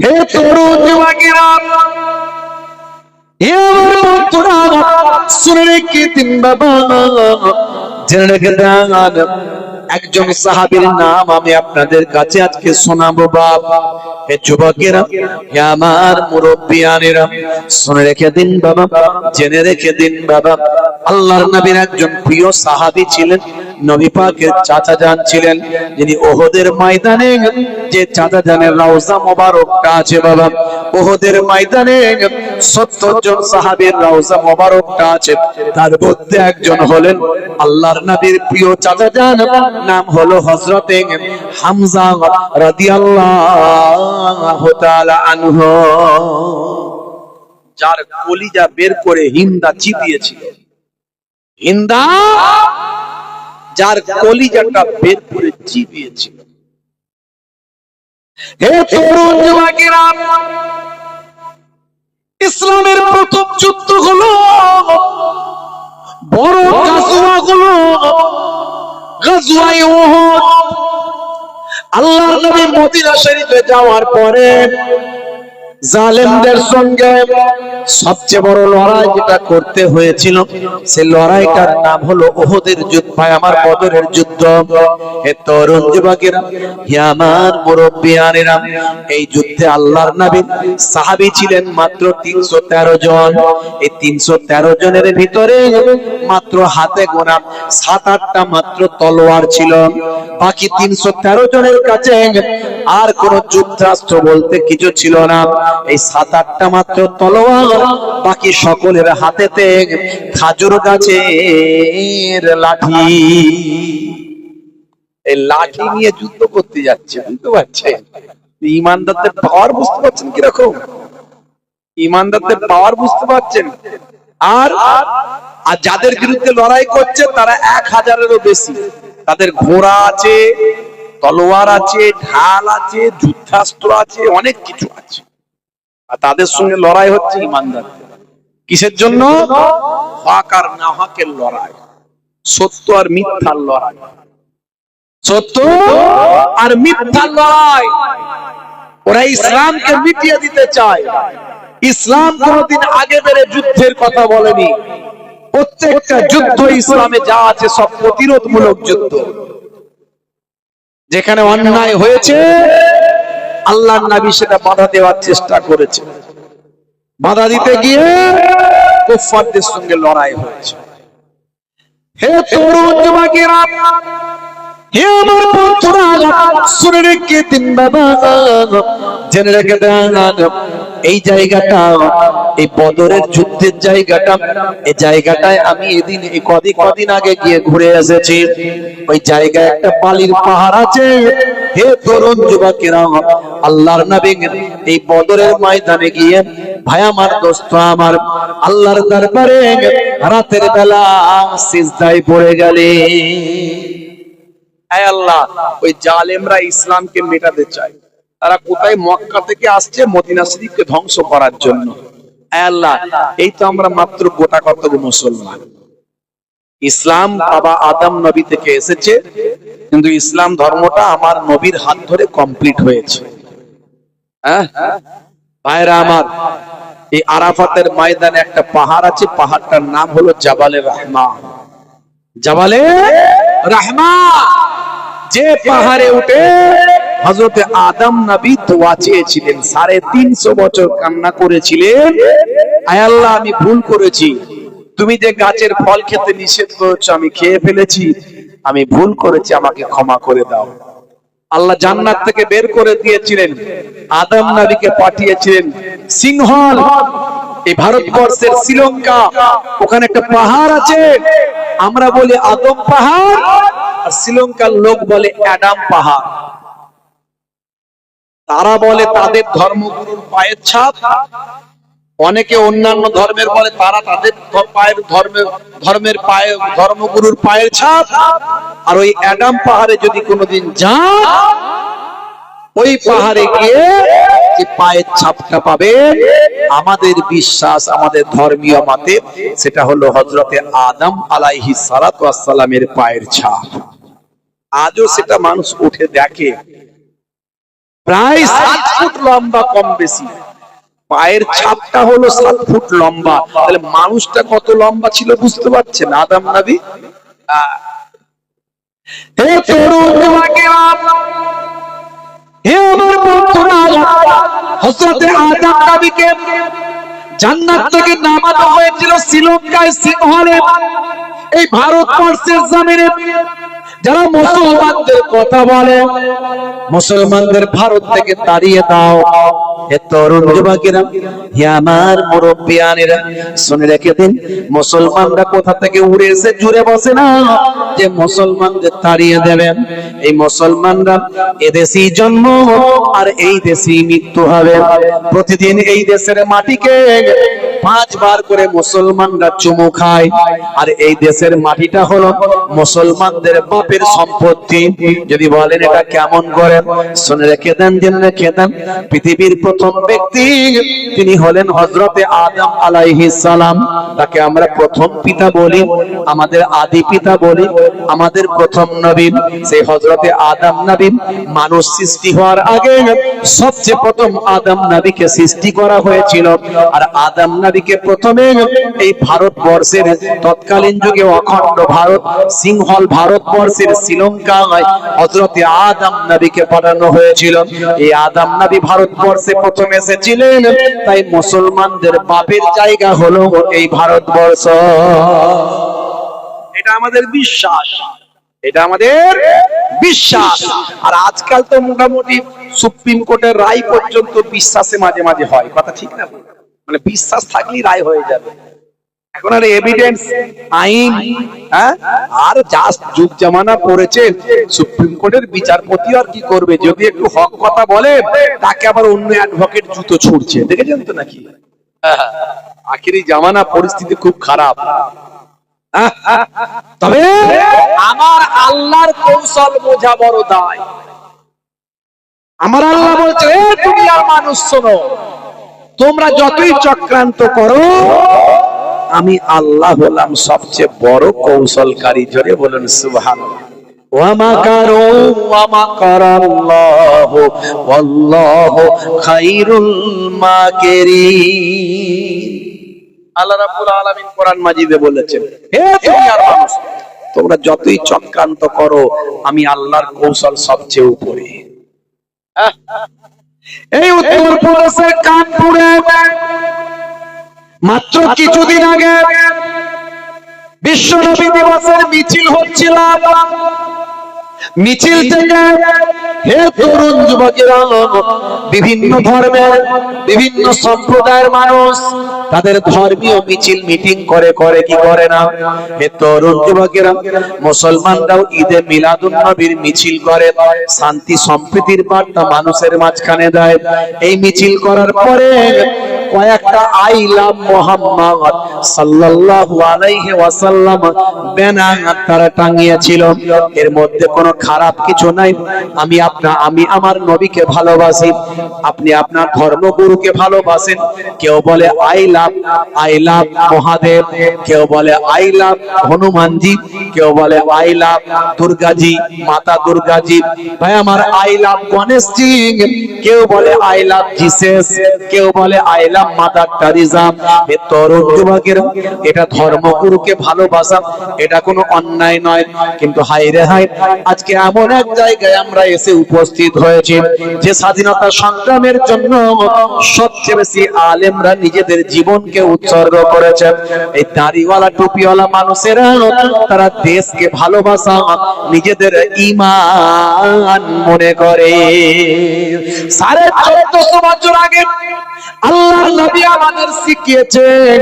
হে তরুণ যুবকেরা, হে আমার বন্ধুরা, শুনে রেখে দিন বাবা, জেনে রেখে দেন। একজন সাহাবীর নাম আমি আপনাদের কাছে আজকে শোনাবো বাবা। হে যুবকেরা, হে আমার মুরব্বিয়ানেরা, শুনে রেখে দিন বাবা, জেনে রেখে দিন বাবা। আল্লাহর নবীর একজন প্রিয় সাহাবী ছিলেন, নবী পাকের চাচা জান ছিলেন, যিনি ওহদের ময়দানে যে চাচা জানের রওজা মোবারকটা আছে বাবা, ওহদের ময়দানে 70 জন সাহাবীর রওজা মোবারকটা আছে, তার মধ্যে একজন হলেন আল্লাহর নবীর প্রিয় চাচা জান, নাম হলো হযরতে হামজা রাদিয়াল্লাহু তাআলা আনহু, যার কলিজা বের করে হিন্দা চিবিয়েছিল। হিন্দা যার কলিজাটা বের করে চিবিয়েছিল। হে তরুণ যুবকেরা, ইসলামের প্রথম যুদ্ধ হলো, বড় গাজওয়া হলো গাজওয়ায়ে উহুদ। আল্লাহর নবী মদিনা শরীফে যাওয়ার পরে জালেমদের সঙ্গে সবচেয়ে বড় লড়াই যেটা করতে হয়েছিল, সেই লড়াইটার নাম হলো উহুদের যুদ্ধ। ভাই আমার, বদরের যুদ্ধ। হে তরুণ যুবকেরা, হে আমার মুরব্বিয়ানেরা, এই যুদ্ধে আল্লাহর নবী সাহাবী ছিলেন মাত্র 313 জন। এই 313 জনের ভিতরে মাত্র হাতে গোনা 7-8টা মাত্র তলোয়ার ছিল। বাকি 313 জনের কাছে আর কোন যুদ্ধাস্ত্র বলতে কিছু ছিল না। এই 7-8টা মাত্র তলোয়ার, বাকি সকলের হাতেতে খাজুর গাছের লাঠি। এই লাঠি নিয়ে যুদ্ধ করতে যাচ্ছে, বুঝতে পারছেন? ঈমানদারদের পাওয়ার বুঝতে পারছেন কিরকম? ঈমানদারদের পাওয়ার বুঝতে পারছেন? আর যাদের বিরুদ্ধে লড়াই করছে তারা 1000-এরও বেশি। তাদের ঘোড়া আছে, তলোয়ার আছে, ঢাল আছে, যুদ্ধাস্ত্র আছে, অনেক কিছু আছে। আর তাদের সঙ্গে লড়াই হচ্ছে ঈমানদারদের। কিসের জন্য? হক আর না হকের লড়াই, সত্য আর মিথ্যার লড়াই, সত্য আর মিথ্যার লড়াই। ওরা ইসলামকে মিটিয়ে দিতে চায়। ইসলাম কোনদিন আগে বেড়ে যুদ্ধের কথা বলেনি। প্রত্যেকটা যুদ্ধ ইসলামে যা আছে সব প্রতিরোধমূলক যুদ্ধ। যেখানে অন্যায় হয়েছে আল্লাহর নবী সেটা বাধা দেওয়ার চেষ্টা করেছে। বাধা দিতে গিয়ে কুফফারদের সঙ্গে লড়াই হয়েছে। হে তরুণ যুবকেরা, হে আমার বন্ধুরা, শুনে রেখে দিন বাবা, জেনে রেখে দেন। এই জায়গাটা, এই বদরের যুদ্ধের জায়গাটা, এই জায়গাটায় আমি কদিন আগে গিয়ে ঘুরে এসেছি। ওই জায়গায় একটা বালির পাহাড় আছে। হে তরুণ যুবকেরা, আল্লাহর নবী এই বদরের ময়দানে গিয়ে, ভাই আমার, দোস্ত আমার, আল্লাহর দরবারে রাতের বেলা সিজদায় পড়ে গেলেন। আয় আল্লাহ, ওই জালেমরা ইসলামকে মেটাতে চায়। তারা কোথায়? মক্কা থেকে আসছে মদিনা শরীফকে ধ্বংস করার জন্য। আয় আল্লাহ, এই তো আমরা মাত্র গোটা কতক মুসলমান। ইসলাম বাবা আদম নবী থেকে এসেছে, কিন্তু ইসলাম ধর্মটা আমার নবীর হাত ধরে কমপ্লিট হয়েছে। হ্যাঁ ভাইরা আমার, এই আরাফাতের ময়দানে একটা পাহাড় আছে, পাহাড়টার নাম হলো জাবালে রহমান। জাবালে রহমান, যে পাহাড়ে উঠে হযরতে আদম নবী দোয়া চেয়েছিলেন, 350 বছর কান্না করেছিলেন, আয় আল্লাহ আমি ভুল করেছি, তুমি যে গাছের ফল খেতে নিষেধ করেছো আমি খেয়ে ফেলেছি, আমি ভুল করেছি, আমাকে ক্ষমা করে দাও। আল্লাহ জান্নাত থেকে বের করে দিয়েছিলেন, আদম নবীকে পাঠিয়েছিলেন সিংহল, এই ভারতবর্ষের শ্রীলঙ্কা, ওখানে একটা পাহাড় আছে, আমরা বলি আদম পাহাড়, আর শ্রীলঙ্কার লোক বলে অ্যাডাম পাহাড়। তারা বলে তাদের ধর্মগুরুর পায়ের ছাপ, অনেকে অন্যান্য ধর্মের বলে তারা তাদের ধর্মগুরুর পায়ের ছাপ। আর ওই অ্যাডাম পাহাড়ে যদি কোনোদিন যান, ওই পাহাড়ে গিয়ে যে পায়ের ছাপটা পাবেন, আমাদের বিশ্বাস, আমাদের ধর্মীয় মতে সেটা হলো হযরতে আদম আলাইহিস সালাতু ওয়াস সালামের পায়ের ছাপ। আজও সেটা মানুষ উঠে দেখে। প্রায় 7 ফুট লম্বা, কম বেশি। পায়ের ছাপটা হলো 7 ফুট লম্বা, তাহলে মানুষটা কত লম্বা ছিল বুঝতে পারছেন আদম নবী? হে তরুণ যুবকেরা, হে আমার বন্ধুরা, হযরত আদম নবীকে জান্নাত থেকে নামানো হয়েছিল শ্রীলঙ্কায় সিংহলে। এই ভারতবর্ষের জমিনে যারা মুসলমানদের কথা বলে, মুসলমানদের ভারত থেকে তাড়িয়ে দাও। হে তরুণ যুবকেরা, হে আমার মুরব্বিয়ানেরা, শুনে রেখে দিন, মুসলমানরা কোথা থেকে উড়ে এসে জুড়ে বসে না যে মুসলমানদের তাড়িয়ে দেবেন। এই মুসলমানরা এদেশেই জন্ম আর এই দেশেই মৃত্যু হবে। প্রতিদিন এই দেশের মাটিকে 5 বার করে মুসলমানরা চুমু খায়, আর এই দেশের মাটিটা হলো মুসলমানদের বাপের সম্পত্তি। যদি বলেন এটা কেমন করে, শুনে রেখে দেন, জেনে রেখে দেন, পৃথিবীর প্রথম ব্যক্তি তিনি হলেন হযরতে আদম আলাইহিস সালাম। তাকে আমরা প্রথম পিতা বলি, আমাদের আদি পিতা বলি, আমাদের প্রথম নবী সেই হযরতে আদম নবী। মানুষ সৃষ্টি হওয়ার আগে সবচেয়ে প্রথম আদম নবীকে সৃষ্টি করা হয়েছিল। আর আদম নবীকে প্রথমে এই ভারতবর্ষের তৎকালীন যুগে অখণ্ড ভারত, সিংহল ভারতবর্ষের শ্রীলঙ্কায় হযরতে আদম নবীকে পাঠানো হয়েছিল। এই আদম নবী ভারতবর্ষে প্রথম এসেছিলেন, তাই মুসলমানদের বাপের জায়গা হলো এই ভারতবর্ষ। এটা আমাদের বিশ্বাস, এটা আমাদের বিশ্বাস। আর আজকাল তো মোটামুটি সুপ্রিম কোর্টের রায় পর্যন্ত বিশ্বাসে মাঝে মাঝে হয়, কথা ঠিক না? মানে বিশ্বাস থাকলেই রায় হয়ে যাবে। এখন আর এভিডেন্স, আইন, আর যা যুগ জামানা পড়েছে, সুপ্রিম কোর্টের বিচারপতি আর কি করবে? যদি একটু হক কথা বলে, তাকে আবার অন্য অ্যাডভোকেট জুতো ছুড়ছে, দেখেছেন তো নাকি? আখেরি জামানা, পরিস্থিতি খুব খারাপ। তবে আমার আল্লাহর কৌশল বোঝা বড় দায়। আমার আল্লাহ বলছে, তুমি আর মানুষ শোনো, তোমরা যতই চক্রান্ত করো, আমি আল্লাহ হলাম সবচেয়ে বড় কৌশলকারী। জোরে বলুন সুবহানাল্লাহ। ওয়া মাকারু ওয়া মাকারাল্লাহু ওয়াল্লাহু খায়রুল মাকিরিন। আল্লাহ রাব্বুল আলামিন কোরআন মাজিদে বলেছেন, হে দুনিয়ার মানুষ, তোমরা যতই চক্রান্ত করো, আমি আল্লাহর কৌশল সবচেয়ে উপরে। এই উত্তরপ্রদেশের কানপুরে মাত্র কিছুদিন আগে বিশ্ব নবী দিবসের মিছিল হচ্ছিল। মিছিল থেকে হে তরুণ যুবকেরা, বিভিন্ন ধর্মের, বিভিন্ন সম্প্রদায়ের মানুষ তাদের ধর্মীয় মিছিল মিটিং করে, করে কি করে না? হে তরুণ যুবকেরা, মুসলমানরাও ঈদে মিলাদুন নবীর মিছিল করে, শান্তি সম্প্রীতির বার্তা মানুষের মাঝখানে দেয়। এই মিছিল করার পরে কয়েকটা আই লাভ মুহাম্মদ সাল্লাল্লাহু আলাইহি ওয়াসাল্লাম ব্যানার তারা টাঙিয়েছিল। এর মধ্যে কোনো খারাপ কিছু নাই। আমি আমার নবীকে ভালোবাসি, আপনি আপনার ধর্মগুরুকে ভালোবাসেন। কেউ বলে আই লাভ মহাদেব, কেউ বলে আই লাভ হনুমানজি, কেউ বলে আই লাভ দুর্গাজি, মাতা দুর্গাজি। ভাই আমার আই লাভ গণেশজি, কেউ বলে আই লাভ জিসাস, কেউ বলে আই লাভ মাদার টেরেসা। এ তরুণ যুবকের, এটা ধর্মগুরুকে ভালোবাসা, এটা কোনো অন্যায় নয়। কিন্তু হায় রে হায়, আজকে এমন এক জায়গায় আমরা এসে উপস্থিত হয়েছি যে স্বাধীনতা সংগ্রামের জন্য সবচেয়ে বেশি আলেমরা নিজেদের জীবনকে উৎসর্গ করেছে। এই দাড়িওয়ালা টুপিওয়ালা মানুষেরা তারা দেশকে ভালোবাসা নিজেদের ঈমান মনে করে। 1450 বছর আগে আল্লাহর নবী আমাদের শিখিয়েছেন,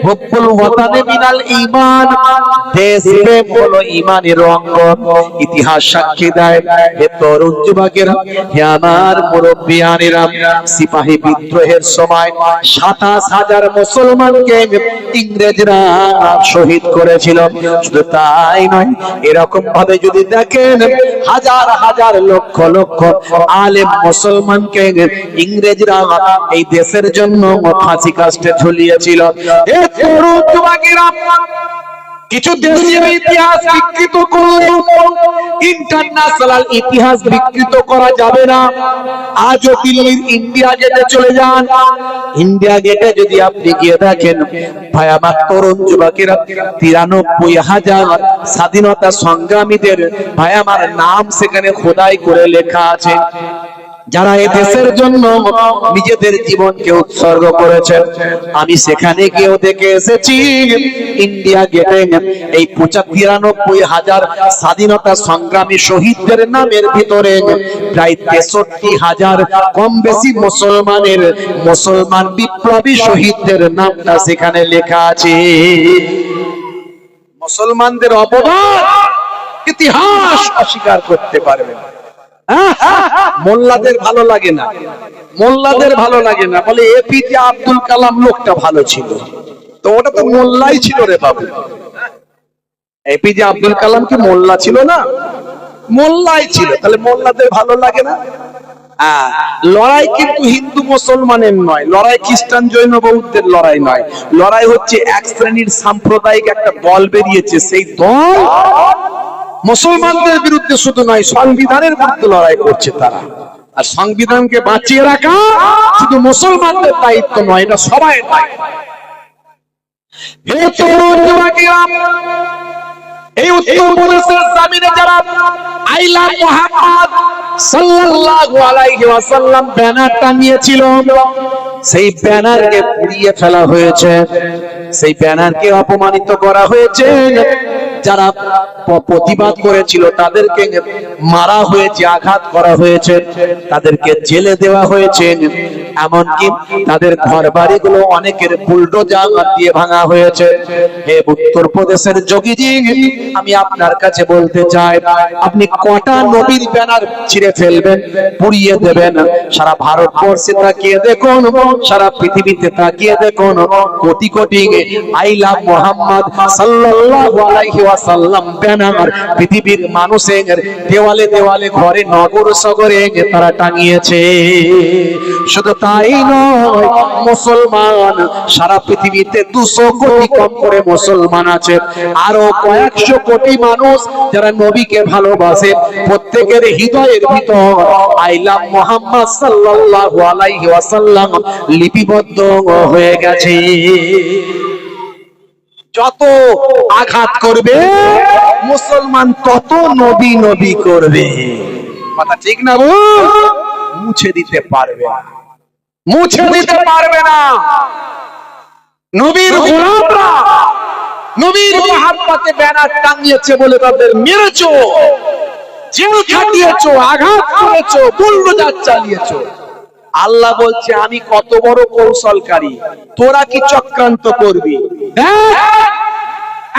হুব্বুল ওয়াতানে মিনাল ঈমান, দেশপ্রেম হলো ঈমানের অঙ্গ। ইতিহাস সাক্ষী দেয়, হে তরুণ যুবকেরা, হে আমার মুরব্বিয়ানেরা, সিপাহী বিদ্রোহের সময় 27,000 মুসলমানকে ইংরেজরা শহীদ করেছিল। শুধু তাই নয়, এরকম ভাবে যদি দেখেন, হাজার হাজার লক্ষ লক্ষ আলেম মুসলমানকে ইংরেজরা এই দেশের জন্য ফাঁসি কাস্টে ঝুলিয়েছিল। হে তরুণ যুবকেরা, কিছু দেশীয় ইতিহাস বিকৃত করলে ইন্টারন্যাশনাল ইতিহাস বিকৃত করা যাবে না। আজও দিল্লির ইন্ডিয়া গেটে চলে যান, ইন্ডিয়া গেটে যদি আপনি গিয়ে দেখেন, ভাই আমার তরুণ যুবকেরা 93,000 স্বাধীনতা সংগ্রামীদের ভাই আমার নাম সেখানে খোদাই করে লেখা আছে, যারা এই দেশের জন্য নিজেদের জীবনকে উৎসর্গ করেছেন। আমি সেখানে গিয়েও দেখে এসেছি ইন্ডিয়া গেটে এই 93,000 স্বাধীনতা সংগ্রামী শহীদদের নামের ভিতরে প্রায় 63,000 কম বেশি মুসলমান বিপ্লবী শহীদদের নামটা সেখানে লেখা আছে। মুসলমানদের অপবাদ ইতিহাস অস্বীকার করতে পারবে না। মোল্লাদের ভালো লাগে না, মোল্লাদের ভালো লাগে না, বলে এপিজে আব্দুল কালাম লোকটা ভালো ছিল। তো ওটা তো মোল্লাই ছিল রে বাবু। এপিজে আব্দুল কালাম কি মোল্লা ছিল না? মোল্লাই ছিল, তাহলে মোল্লাদের ভালো লাগে না? লড়াই কিন্তু হিন্দু মুসলমানের নয়, লড়াই খ্রিস্টান জৈন বৌদ্ধের লড়াই নয়, লড়াই হচ্ছে এক শ্রেণীর সাম্প্রদায়িক একটা দল বেরিয়েছে, সেই দল মুসলমানদের বিরুদ্ধে শুধু নয়, সংবিধানের বিরুদ্ধে লড়াই করছে তারা। আর সংবিধানকে বাঁচিয়ে রাখা শুধু মুসলমানদের দায়িত্ব নয়, এটা সবাই দায়িত্ব। এই উত্তরপ্রদেশের জমিনে যারা আই লাভ মুহাম্মদ সাল্লাল্লাহু আলাইহি ওয়াসাল্লাম ব্যানার টানিয়েছিল, সেই ব্যানারকে পুড়িয়ে ফেলা হয়েছে, সেই ব্যানারকে অপমানিত করা হয়েছে। যারা প্রতিবাদ করেছিল তাদেরকে মারা হয়েছে, আঘাত করা হয়েছে, তাদেরকে জেলে দেওয়া হয়েছে, এমনকি তাদের ঘর বাড়িগুলো অনেকের বুলডোজার দিয়ে ভাঙা হয়েছে। হে উত্তরপ্রদেশের যোগীজি, আমি আপনার কাছে বলতে চাই, আপনি কটা নবীর ব্যানার ছিঁড়ে ফেলবেন, পুড়িয়ে দেবেন? সারা ভারতবর্ষে তাকিয়ে দেখুন, সারা পৃথিবীতে তাকিয়ে দেখুন, কোটি কোটি আই লাভ মুহাম্মদ সাল্লাল্লাহু আলাইহি ওয়াসাল্লাম ব্যানার পৃথিবীর মানুষের দেওয়ালে দেওয়ালে, ঘরে, নগর সগরে তারা টাঙিয়েছে। শুধু তাই নয়, মুসলমান সারা পৃথিবীতে 200 কোটি কম করে মুসলমান আছে, আরো কয়েকশো কোটি মানুষ যারা নবীকে ভালোবাসে, প্রত্যেকের হৃদয়ের ভিতর আই লাভ মুহাম্মদ সাল্লাল্লাহু আলাইহি ওয়াসাল্লাম লিপিবদ্ধ হয়ে গেছে। যত আঘাত করবে মুসলমান, তত নবী নবী করবে। কথা ঠিক না? মুছে দিতে পারবে না, মুছে দিতে পারবে না। নবীর গোলামরা নবীর মুহাব্বতে ব্যানার টাঙিয়েছে বলে তাদের মেরেছো, জেল খাটিয়েছো, আঘাত করেছো, বুলডোজার চালিয়েছো। আল্লাহ বলছে, আমি কত বড় কৌশলকারী, তোরা কি চক্রান্ত করবি?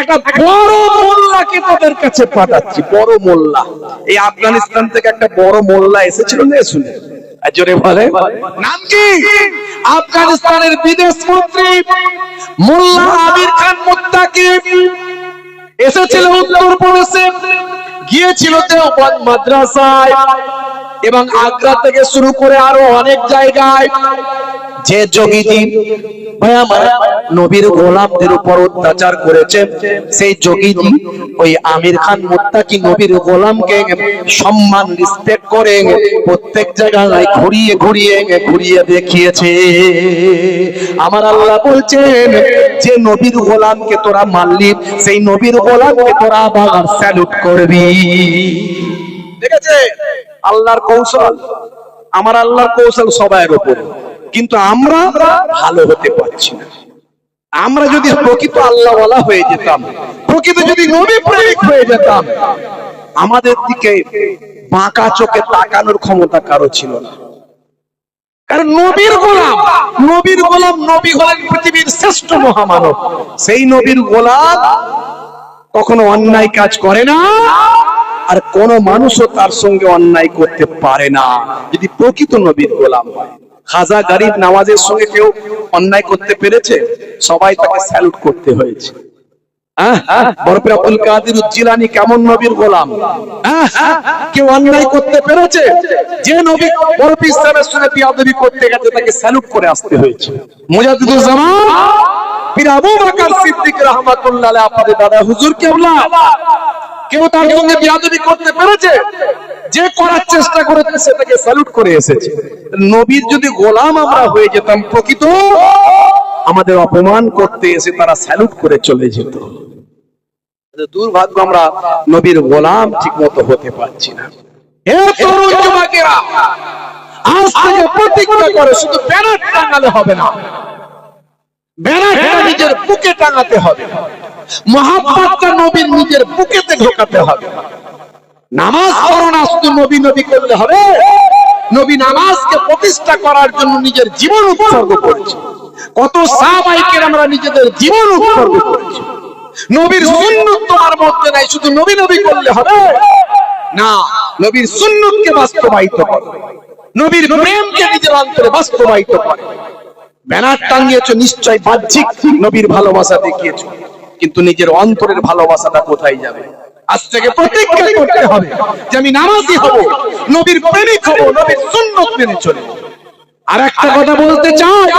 একটা বড় মোল্লাকে তোদের কাছে পাঠাচ্ছি, বড় মোল্লা। এই আফগানিস্তান থেকে একটা বড় মোল্লা এসেছিল না, শুনে জোরে বলে নাম কি? আফগানিস্তানের বিদেশ মন্ত্রী মোল্লা আমির খান মুত্তাকি এসেছিল উত্তরপ্রদেশে, গিয়েছিল দেওবন্দ মাদ্রাসায় এবং আগ্রা থেকে শুরু করে আরো অনেক জায়গায়। যে যোগীজি ভাই আমার নবীর গোলামদের উপর অত্যাচার করেছে, সেই যোগীজি ওই আমির খান মুত্তাকি নবীর গোলামকে সম্মান রেসপেক্ট করে প্রত্যেক জায়গায় ঘুরিয়ে ঘুরিয়ে ঘুরিয়ে দেখিয়েছে। আমার আল্লাহ বলছেন, যে নবীর গোলামকে তোরা মারলি, সেই নবীর গোলামকে তোরা আবার স্যালুট করবি। দেখেছে আল্লাহর কৌশল। আমার আল্লাহর কৌশল সবার উপরে, কিন্তু আমরা ভালো হতে পারছি না। আমরা যদি প্রকৃত আল্লাহওয়ালা হয়ে যেতাম, প্রকৃত যদি নবী প্রেমিক হয়ে যেতাম, আমাদের দিকে বাঁকা চোখে তাকানোর ক্ষমতা কারো ছিল না। কারণ নবীর গোলাম, নবীর গোলাম, নবী হলেন পৃথিবীর শ্রেষ্ঠ মহামানব। সেই নবীর গোলাম কখনো অন্যায় কাজ করে না, আর কোন মানুষও তার সঙ্গে অন্যায় করতে পারে না, যদি প্রকৃত নবীর গোলাম হয়। খাজা গরিব নওয়াজের সঙ্গে কেউ অন্যায় করতে পেরেছে? সবাই তাকে স্যালুট করতে হয়েছে। বরফে আব্দুল কাদের জিলানী কেমন নবীর গোলাম? কেউ অন্যায় করতে পেরেছে? যে নবী বরফ ইসলামের সঙ্গে বিয়াদবি করতে গেছে, তাকে স্যালুট করে আসতে হয়েছে। মুজাদ্দিদুল জামান পীর আবু বকর সিদ্দিক রাহমাতুল্লাহ আলাইহি আপনাদের দাদা হুজুর কেবলা, কেউ তার সঙ্গে বিয়াদবি করতে পেরেছে? যে করার চেষ্টা করেছে সেটাকে স্যালুট করে এসেছে। নবীর যদি গোলাম আমরা হয়ে যেতাম, প্রকৃত আমাদের অপমান করতে এসে তারা স্যালুট করে চলে যেত। দুর্ভাগ্য, আমরা নবীর গোলাম ঠিক মতো হতে পারছি না। হে তরুণ যুবকেরা, আজ থেকে প্রতিজ্ঞা করে শুধু ব্যানার টাঙালে হবে না, ব্যানারটা নিজের বুকে টাঙাতে হবে, মহাব্বতটা নবীর নিজের বুকেতে ঢোকাতে হবে। নামাজ পড়ো না শুধু নবী নবী করলে হবে। নবী নামাজকে প্রতিষ্ঠা করার জন্য নিজের জীবন উৎসর্গ করেছে। কত সাহাবায়ে কেরামরা নিজেদের জীবন উৎসর্গ করেছে। নবীর সুন্নাত তোমার মধ্যে নাই, শুধু নবী নবী করলে হবে না, নবীর সুন্নাতকে বাস্তবায়িত করো, নবীর প্রেমকে নিজের অন্তরে বাস্তবায়িত করো। ব্যানার টাঙিয়েছো নিশ্চয় বাহ্যিক নবীর ভালোবাসা দেখিয়েছো, কিন্তু নিজের অন্তরের ভালোবাসাটা কোথায় যাবে? আজ থেকে প্রতিজ্ঞা করতে হবে যে আমি নামাজি হব, নবীর প্রেমিক হব, নবীর সুন্নাত মেনে চলব। আর একটা কথা বলতে চাই,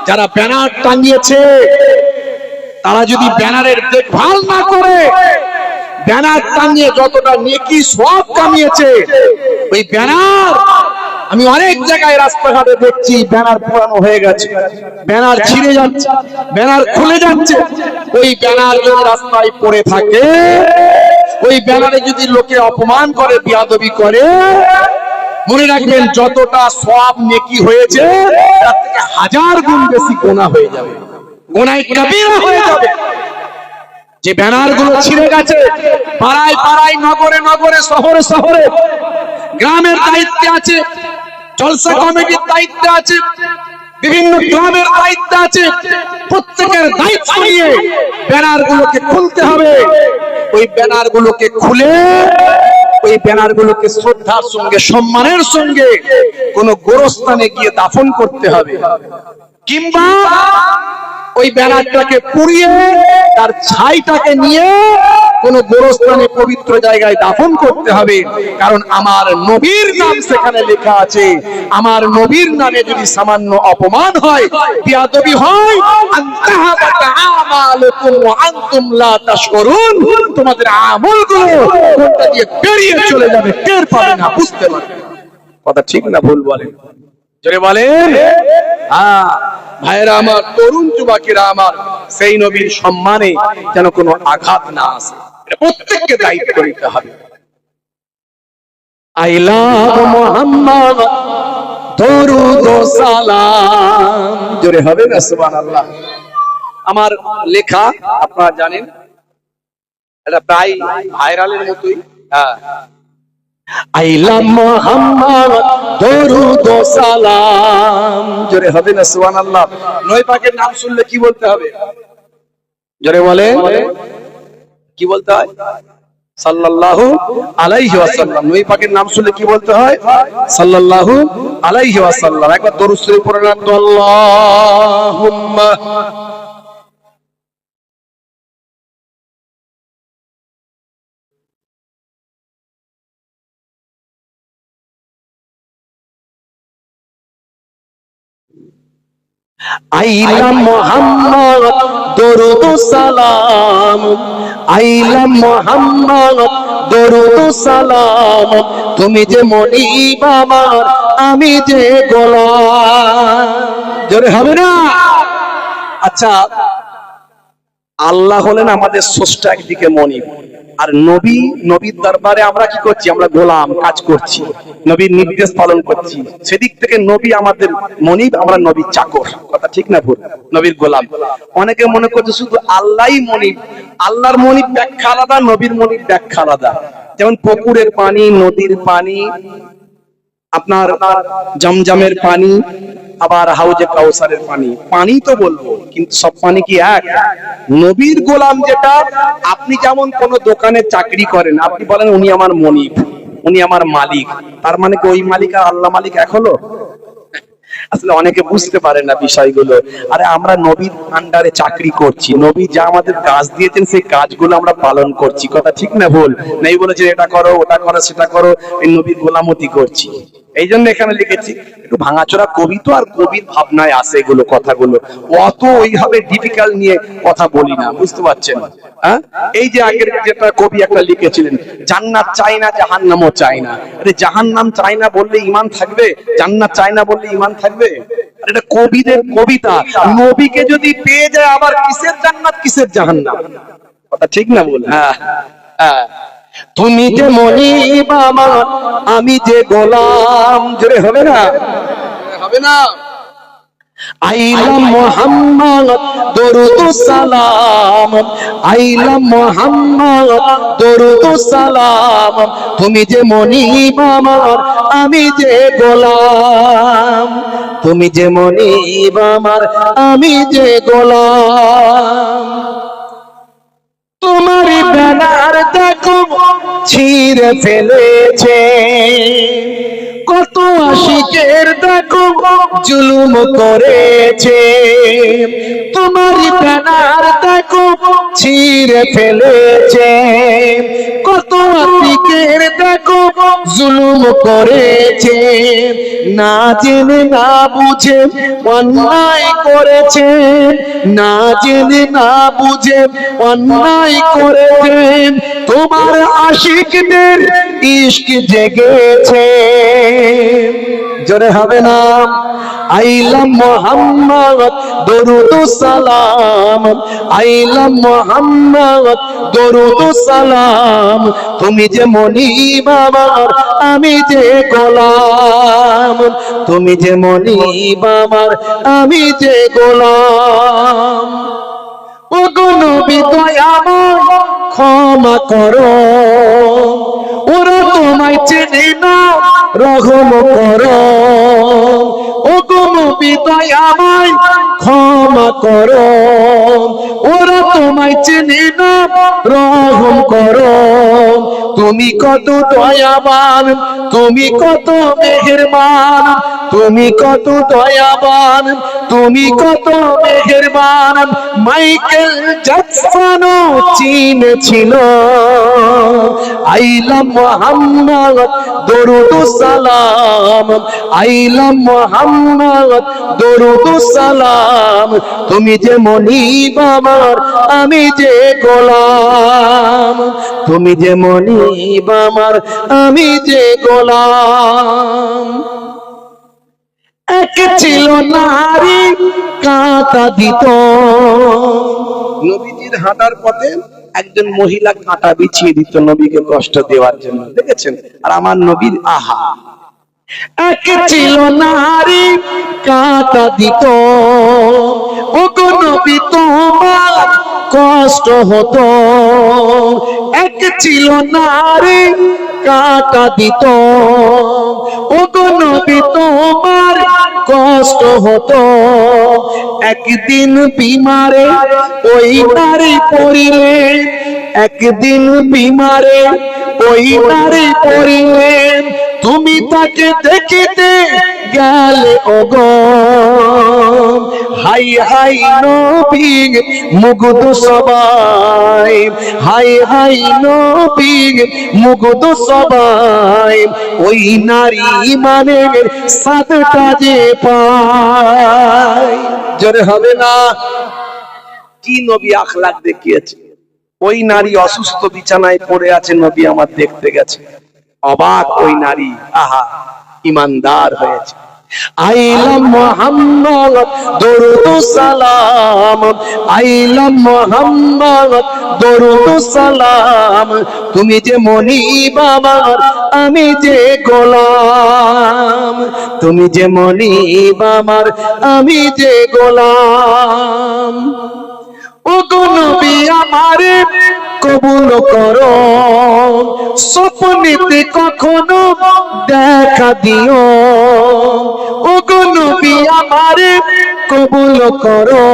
যারা ব্যানার টাঙিয়েছে তারা যদি ব্যানারের দেখভাল না করে, ব্যানার টাঙিয়ে যতটা নেকি সওয়াব কামিয়েছে, ওই ব্যানার আমি অনেক জায়গায় রাস্তাঘাটে দেখছি ব্যানার পুরানো হয়ে গেছে, ব্যানার ছিঁড়ে যাচ্ছে, ব্যানার খুলে যাচ্ছে। ওই ব্যানার যদি রাস্তায় পড়ে থাকে, ওই ব্যানারে যদি লোকে অপমান করে, বিয়াদবি করে, মনে রাখবেন যতটা সওয়াব নেকি হয়েছে তার থেকে 1000 গুণ বেশি গুনাহ হয়ে যাবে, গুনাহে কবিরা হয়ে যাবে। যে ব্যানার গুলো ছিঁড়ে গেছে, পাড়ায় পাড়ায়, নগরে নগরে, শহরে শহরে, গ্রামের দায়িত্বে আছে, জলসা কমিটির দায়িত্বে আছে, বিভিন্ন গ্রামের দায়িত্বে আছে, প্রত্যেকের দায়িত্ব নিয়ে ব্যানার গুলোকে খুলতে হবে। ওই ব্যানার গুলোকে খুলে ওই ব্যানার গুলোকে শ্রদ্ধার সঙ্গে, সম্মানের সঙ্গে কোন গোরস্থানে গিয়ে দাফন করতে হবে, কিংবা ওই ব্যানারটাকে পুড়িয়ে তার ছাইটাকে নিয়ে কোন গোরস্থানে পবিত্র জায়গায় দাফন করতে হবে। কারণ আমার নবীর নাম সেখানে লেখা আছে। আমার নবীর নামে যদি সামান্য অপমান হয়, বিয়াদবি হয়, আনতাহাবাতা আমালুকুম ওয়া আনতুম লা তাশউরুন, তোমাদের আমলগুলো কোনটা দিয়ে বেরিয়ে চলে যাবে, টের পাবে না, বুঝতে পারবে। কথা ঠিক না ভুল বলেন? জোরে বলেন। হ্যাঁ ভাইরা আমার, তরুণ যুবকেরা আমার, সেই নবীর সম্মানে যেন কোনো আঘাত না আসে, এটা প্রত্যেককে দায়িত্ব নিতে হবে। আই লাভ মুহাম্মদ, দরুদ ও সালাম, জোরে হবে না সুবহানাল্লাহ। আমার লেখা আপনারা জানেন, এটা প্রায় ভাইরালের মতোই। হ্যাঁ, আই লাভ মুহাম্মদ, দরুদ ও সালাম, জোরে হবে না সুবহানাল্লাহ। নবী পাকের নাম শুনলে কি বলতে হবে? জোরে বলে, কি বলতে হয়? সাল্লাল্লাহু আলাইহি ওয়াসাল্লাম। নবী পাকের নাম শুনলে কি বলতে হয়? সাল্লাল্লাহু আলাইহি ওয়াসাল্লাম। একবার দরুদ শরীফ পড়ে না তো, আল্লাহুম্মা আইলা মুহাম্মদ, দরুদ ও সালাম, আইলা মুহাম্মদ, দরুদ ও সালাম, তুমি যে মনিব আমার, আমি যে গোলাম, জোরে হবে না? আচ্ছা, আল্লাহ হলেন আমাদের স্রষ্টা, একদিকে মনিব, আর নবী, নবীর দরবারে আমরা কি করছি? আমরা গোলাম, কাজ করছি, নবীর নির্দেশ পালন করছি। সেদিক থেকে নবী আমাদের মনিব, আমরা নবীর চাকর। কথা ঠিক না ভুল? নবীর গোলাম। অনেকে মনে করছে শুধু আল্লাহই মনিব। আল্লাহর মনিব ব্যাখ্যা আলাদা, নবীর মনিব ব্যাখ্যা আলাদা। যেমন পুকুরের পানি, নদীর পানি, আপনার জমজমের পানি, আবার হাউজে কাউসারের পানি, পানি তো বলবো, কিন্তু সব পানি কি এক? নবীর গোলাম যেটা, আপনি যেমন কোন দোকানে চাকরি করেন, আপনি বলেন উনি আমার মনিব, উনি আমার মালিক, তার মানে কি ওই মালিক আর আল্লাহ মালিক এক হলো? আসলে অনেকে বুঝতে পারে না বিষয়গুলো। আরে আমরা নবীর আন্ডারে চাকরি করছি, নবী যা আমাদের কাজ দিয়েছেন সেই কাজগুলো আমরা পালন করছি। কথা ঠিক না ভুল? নেই বলেছে এটা করো, ওটা করো, সেটা করো, এই নবীর গোলামতি করছি। এই জন্য এখানে লিখেছি একটু ভাঙাচোরা কবি তো, আর কবির ভাবনায় আসে এগুলো কথাগুলো, অত ওইভাবে ডিফিকাল্ট নিয়ে কথা বলি না, বুঝতে পারছেন? হ্যাঁ, এই যে আগের যেটা কবি একটা লিখেছিলেন, জান্নাত চাই না জাহান্নামও চাই না। আরে জাহান্নাম চাই না বললে ঈমান থাকবে? জান্নাত চাই না বললে ঈমান থাকবে? আর এটা কবিদের কবিতা। নবীকে যদি পেয়ে যায় আবার কিসের জান্নাত কিসের জাহান্নাম? কথা ঠিক না বলে? হ্যাঁ হ্যাঁ। তুমি যে মনিব আমার, আমি যে গোলাম, জোরে হবে না? হবে না? আইলা মুহাম্মদ দরুদ সালাম, আইলা মুহাম্মদ দরুদ সালাম, তুমি যে মনিব আমার, আমি যে গোলাম, তুমি যে মনিব আমার, আমি যে গোলাম। তোমার ব্যানার দেখো ছিঁড়ে ফেলেছে, কত আশিকের দেখো জুলুম করেছে। তোমার ব্যানার দেখো ছিঁড়ে ফেলেছে, কত আশিকের দেখো জুলুম করেছে। না জেনে না বুঝে অন্যায় করেছে, না জেনে না বুঝে অন্যায় করেছে। তোমার আশিকদের ইশক জেগেছে, জোরে হবে না? আইলা মুহাম্মদ দরুদ সালাম, আইলা মুহাম্মদ দরুদ সালাম, তুমি যে মনিব আমার, আমি যে গোলাম, তুমি যে মনিব আমার, আমি যে গোলাম। ও গো নবী দয়াময় ক্ষমা করো, ওরা তোমায় চেনে না, রহম করো। ও গো নবী দয়াময় ক্ষমা করো, ওরা তোমায় চেনে না, রহম করো। তুমি কত দয়াবান, তুমি কত মেহেরবান, তুমি কত দয়াবান, তুমি কত মেহেরবান। মাইকেল জ্যাকসনও চিনেছিল। আইলা মুহাম্মদ দরুদ সালাম, আইলা মুহাম্মদ দরুদ সালাম, তুমি যে মনিব আমার, আমি যে গোলাম, তুমি যে মনিব আমার, আমি যে গোলাম। এক ছিল নারী কাঁটা দিত, নবীজির হাঁটার পথে একজন মহিলা কাঁটা বিছিয়ে দিত নবীকে কষ্ট দেওয়ার জন্য, দেখেছেন? আর আমার নবীর আহা। এক ছিল নারী কাঁটা দিত, ও গো নবী তোমার কষ্ট হতো। এক ছিল নারী কাঁটা দিত, ও গো নবী তোমার কষ্ট হতো। একদিন বিমারে ওই নারী পড়িলে, একদিন বিমারে ওই নারী পড়িলে, তুমি তাকে দেখিতে গেলে ওগো। হাই হাই নবী মুগ্ধ সবাই, হাই হাই নবী মুগ্ধ সবাই, ওই নারী মানে সাতটা যে পায়, জোরে হবে না? কি নবী আখলাক দেখিয়েছে। ওই নারী অসুস্থ বিছানায় পড়ে আছে, নবী আমার দেখতে গেছে, অবাক ওই নারী, আহা ইমানদার হয়েছে। আইলা মুহাম্মদ দরুদ সালাম, আইলা মুহাম্মদ দরুদ সালাম, তুমি যে মনিব আমার, আমি যে গোলাম, তুমি যে মনিব আমার, আমি যে গোলাম। ও গো নবী আমারে কবুল করো, স্বপ্নেতে কখনো দেখা দিও। ও গো নবী আমারে কবুল করো,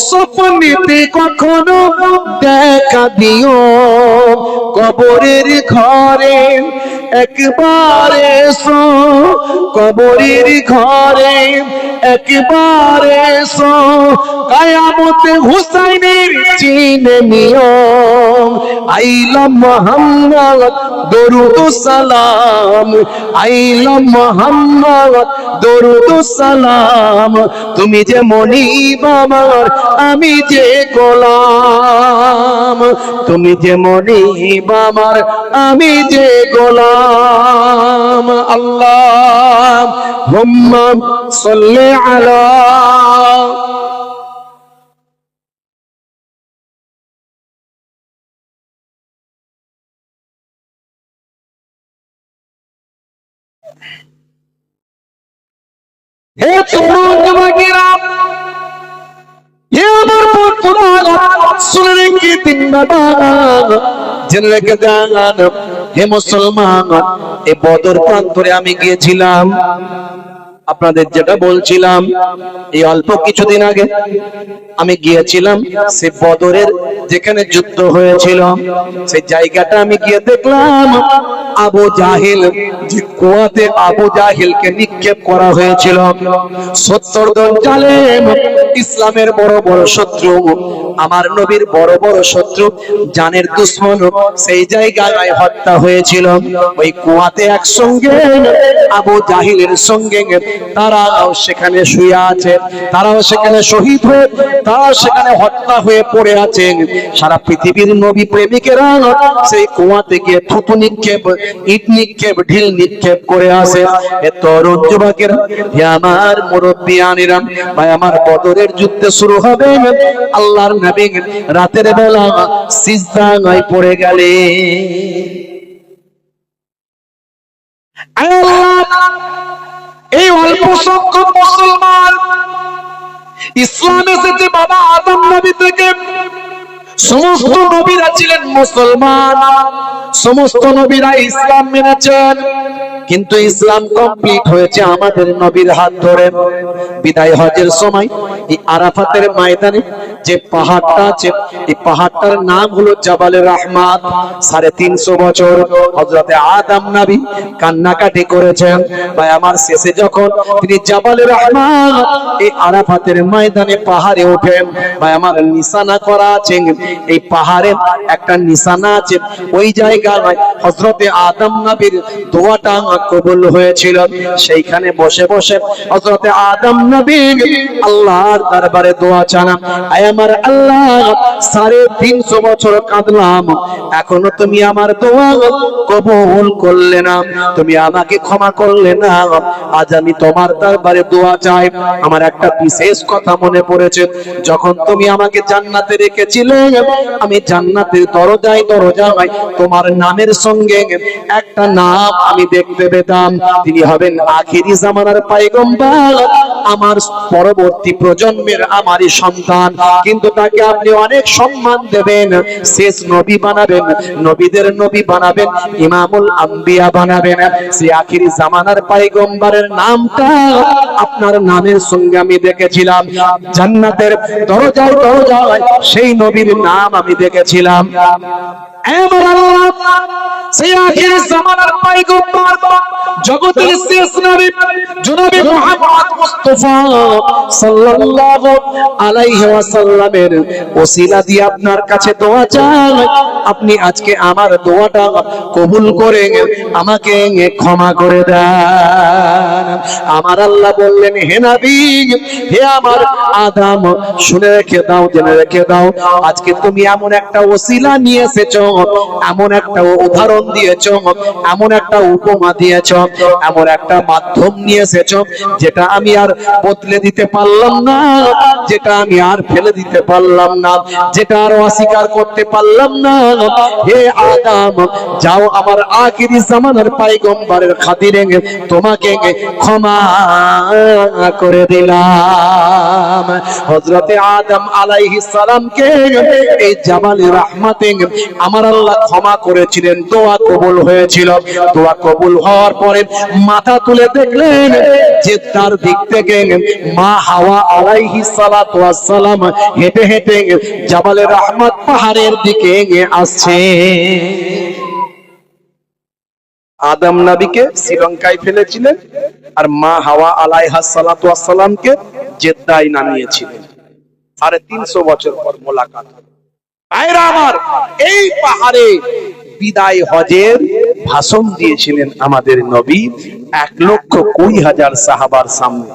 স্বপ্নেতে কখনো দেখা দিও। কবরের ঘরে একবার এসো, কবরের ঘরে একবার এসো কিয়ামতে হুসাইনের চিনে নিও আইলা মুহাম্মদ দরুদ সালাম আইলা মুহাম্মদ দরুদ সালাম তুমি যে মনিব আমার আমি যে গোলাম তুমি যে মনিব আমার আমি যে গোলাম আল্লাহুম্মা সাল্লি আলা হে তরুণ যুবকেরা হে আমার বন্ধুরা শুনে রেখে দিন বাবা জেনে রেখে দেন হে মুসলমান এই বদর প্রান্তরে আমি গিয়েছিলাম আপনাদের যেটা বলছিলাম এই অল্প কিছুদিন আগে আমি গিয়েছিলাম সে বদরের যেখানে যুদ্ধ হয়েছিল সেই জায়গাটা আমি গিয়ে দেখলাম আবু জাহেল যে কুয়াতে আবু জাহেলকে নিক্ষেপ করা হয়েছিল 70 জন জালেম ইসলামের বড় বড় শত্রু আমার নবীর বড় বড় শত্রু জানের দুশমন সেই জায়গায় হত্যা হয়েছিল ওই কুয়াতে একসঙ্গে আবু জাহেলের সঙ্গে তারাও সেখানে শুয়ে আছে তারাও সেখানে শহীদ হয়ে তারা সেখানে হত্যা হয়ে পড়ে আছেন সারা পৃথিবীর নবী প্রেমিকেরা সেই কুয়াতে গিয়ে থুতু নিক্ষেপ ইট নিক্ষেপ ঢিল নিক্ষেপ করে আসে এ তরুণ যুবকেরা হে আমার মুরব্বিয়ানেরা ভাই আমার বদরের যুদ্ধ শুরু হবে আল্লাহর নবী রাতের বেলা সিজদায় পড়ে গেলেন এই অল্প সংখ্যক মুসলমান ইসলাম এসেছে বাবা আদম নবী থেকে সমস্ত নবীরা ছিলেন মুসলমান সমস্ত নবীরা ইসলাম মেনেছেন কিন্তু ইসলাম কমপ্লিট হয়েছে আমাদের নবীর হাত ধরে বিদায় হজের সময় এই আরাফাতের ময়দানে যে পাহাড়টা আছে এই পাহাড়টার নাম হলো জাবালে রহমাত 350 বছর হযরতে আদম নবী কান্নাকাটি করেছেন ভাই আমার শেষে যখন তিনি জাবালে রহমাত এই আরাফাতের ময়দানে পাহাড়ে ওঠেন ভাই আমার নিশানা করা আছে এই পাহাড়ে একটা নিশানা আছে ওই জায়গায় হযরতে আদম নবীর দোয়াটা কবুল হয়েছিল সেইখানে বসে বসে হযরতে আদম নবী আল্লাহর দরবারে দোয়া চান আয় আমার আল্লাহ 350 বছর কাঁদলাম এখনো তুমি আমার দোয়া কবুল করলে না তুমি আমাকে ক্ষমা করলে না আজ আমি তোমার দরবারে দোয়া চাই আমার একটা বিশেষ কথা মনে পড়েছে যখন তুমি আমাকে জান্নাতে রেখেছিলে আমি জান্নাতের দরজায় দরজায় তোমার নামের সঙ্গে একটা নাম আমি দেখতে পেতাম তিনি হবেন আখিরি জামানার পয়গম্বর আমার পরবর্তী প্রজন্মের আমারই সন্তান কিন্তু তাকে আপনি অনেক সম্মান দেবেন শেষ নবী বানাবেন নবীদের নবী বানাবেন ইমামুল আম্বিয়া বানাবেন সেই আখিরি জামানার পয়গম্বরের নামটা আপনার নামের সঙ্গে আমি দেখেছিলাম জান্নাতের দরজায় দরজায় সেই নবীর নাম আমি দেখেছিলাম আমার আল্লাহ সেই আখিরি জামানার পয়গম্বর জগতের শেষ নবী জনাবে মুহাম্মদ মুস্তাফা সাল্লাল্লাহু আলাইহি ওয়াসাল্লামের ওসিলা দিয়ে আপনার কাছে দোয়া চাই আপনি আজকে আমার দোয়াটা কবুল করে আমাকে ক্ষমা করে দেন আমার আল্লাহ বললেন হে নবী হে আমার আদম শুনে রেখে দাও জেনে রেখে দাও আজকে তুমি এমন একটা ওসিলা নিয়ে এসেছো এমন একটা উদাহরণ দিয়েছো এমন একটা উপমা দিয়েছো এমন একটা মাধ্যম নিয়ে এসেছো যেটা আমি আর বদলে দিতে পারলাম না যেটা আমি আর ফেলে দিতে পারলাম না যেটা আর অস্বীকার করতে পারলাম না হে আদম যাও আমার আখিরি জামানার পয়গম্বরের খাতিরে তোমাকে ক্ষমা করে দিলাম হযরতে আদম আলাইহিস সালামকে এই জাবালে রহমাতে আমার আল্লাহ ক্ষমা করেছিলেন দোয়া কবুল হয়েছিল দোয়া কবুল হওয়ার পরে মাথা তুলে দেখলেন যে তার দিক থেকে মা হাওয়া আলাইহিস সালাতু ওয়াস সালাম হেঁটে হেঁটে জাবালে রহমত পাহাড়ের দিকে আসছে আদম নবীকে শ্রীলঙ্কায় ফেলেছিলেন, আর মা হাওয়া আলাইহিস সালাতু ওয়াস সালামকে জেদ্দায় নামিয়েছিলেন। 350 বছর পর মোলাকাত। ভাইরা আমার, এই পাহাড়ে বিদায় হজের ভাষণ দিয়েছিলেন আমাদের নবী 1,20,000 সাহাবার সামনে।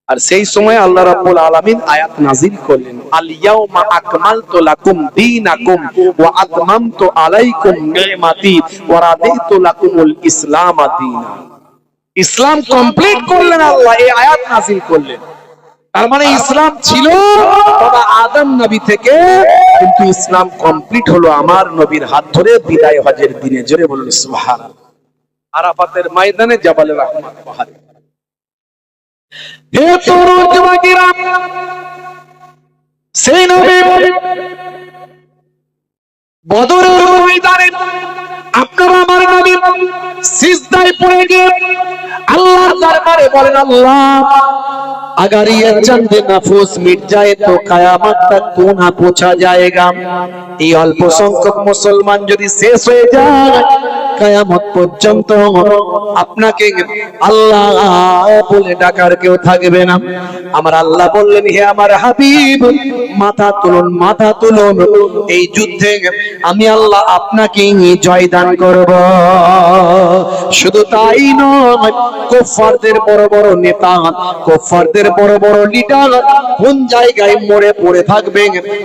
আর সেই সময় আল্লাহ রাব্বুল আলামিন আয়াত নাযিল করলেন, আল ইয়াউমা আকমালতু লাকুম দীনাকুম ওয়া আতমামতু আলাইকুম নি'মাতি ওয়া রাদিতু লাকুমুল ইসলাম দীনা। ইসলাম কমপ্লিট করলেন আল্লাহ, এই আয়াত নাযিল করলেন। তার মানে ইসলাম ছিল বাবা আদম নবী থেকে, কিন্তু ইসলাম কমপ্লিট হলো আমার নবীর হাত ধরে বিদায় হজের দিনে। জোরে বলুন সুবহানাল্লাহ। আরাফাতের ময়দানে জাবালে রাহমাত পাহাড়ে। হে তরুণ যুবকেরা, সেই নবী বদরের ময়দানে আপনারা আমার নবী সিজদায় পড়ে গিয়ে আল্লাহর দরবারে বলেন, আল্লাহ अगर ये चंद नफूस मिट जाए तो कयामत तक तू ना पूछा जाएगा। এই অল্প সংখ্যক মুসলমান যদি শেষ হয়ে যায়, কিয়ামত পর্যন্ত আপনাকে আল্লাহ বলে ডাকার কেউ থাকবে না। আমার আল্লাহ বললেন, হে আমার হাবিব, মাথা তুলুন, মাথা তুলুন, এই যুদ্ধে আমি আল্লাহ আপনাকে জয়দান করব। শুধু তাই নয়, কুফফারদের বড় বড় নেতা, কুফফারদের বড় বড় লিডার কোন জায়গায় মরে পড়ে থাকবে,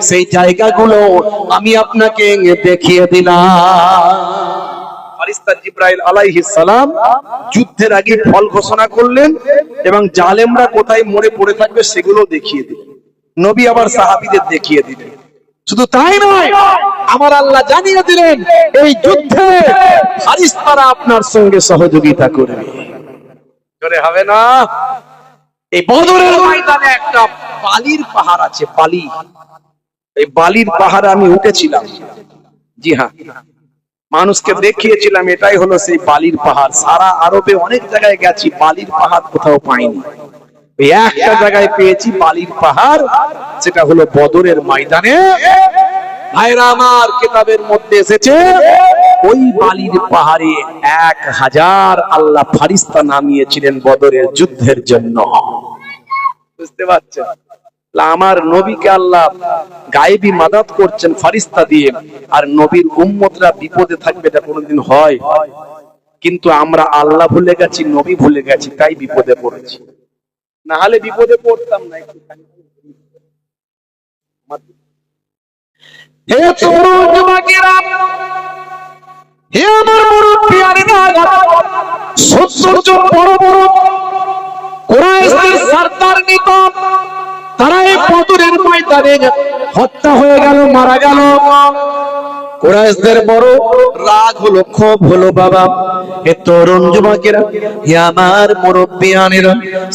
সেই জায়গাগুলো আমি আপনাকে দেখিয়ে দিলাম। ফেরেশতা জিবরাইল আলাইহিস সালাম যুদ্ধের আগে ফল ঘোষণা করলেন এবং জালেমরা কোথায় মরে পড়ে থাকবে সেগুলো দেখিয়ে দিলেন। নবী আবার সাহাবীদের দেখিয়ে দিলেন। শুধু তাই নয়, আমার আল্লাহ জানিয়ে দিলেন এই যুদ্ধে ফেরেশতারা আপনার সঙ্গে সহযোগিতা করবে। করে হবে না? এই বদরের ময়দানে একটা বালির পাহাড় আছে, বালি। এই বালির পাহাড়ে আমি উঠেছিলাম। জি হ্যাঁ, মানুষকে দেখিয়েছিলাম, এটাই হলো সেই বালির পাহাড়। সারা আরবে অনেক জায়গায় গেছি, বালির পাহাড় কোথাও পাইনি। এই একটা জায়গায় পেয়েছি বালির পাহাড়, সেটা হলো বদরের ময়দানে। ভাইরা আমার, কিতাবের মধ্যে এসেছে ওই বালির পাহাড়ে 1000 আল্লাহ ফেরেশতা নামিয়েছিলেন বদরের যুদ্ধের জন্য। বুঝতে পারছেন? আমার নবীকে আল্লাহ গায়েবী মাদাত করছেন ফেরেশতা দিয়ে, আর নবীর উম্মতরা বিপদে থাকবে, এটা কোনোদিন হয়? কিন্তু আমরা আল্লাহ ভুলে গেছি, নবী ভুলে গেছি, তাই বিপদে পড়েছি। না হলে বিপদে পড়তাম না। হে তরুণ যুবকেরা, হে আমার মুরব্বিয়ানেরা, 70 জন বড় বড় কুরাইশের সরদার নিকট তারা এই বদরের ময়দানে হত্যা হয়ে গেল, মারা গেল। কুরাইশদের বড় রাগ হলো, ক্ষোভ হলো। বাবা, এ তরুণ যুবকেরা, হে আমার মুরব্বিয়ানেরা,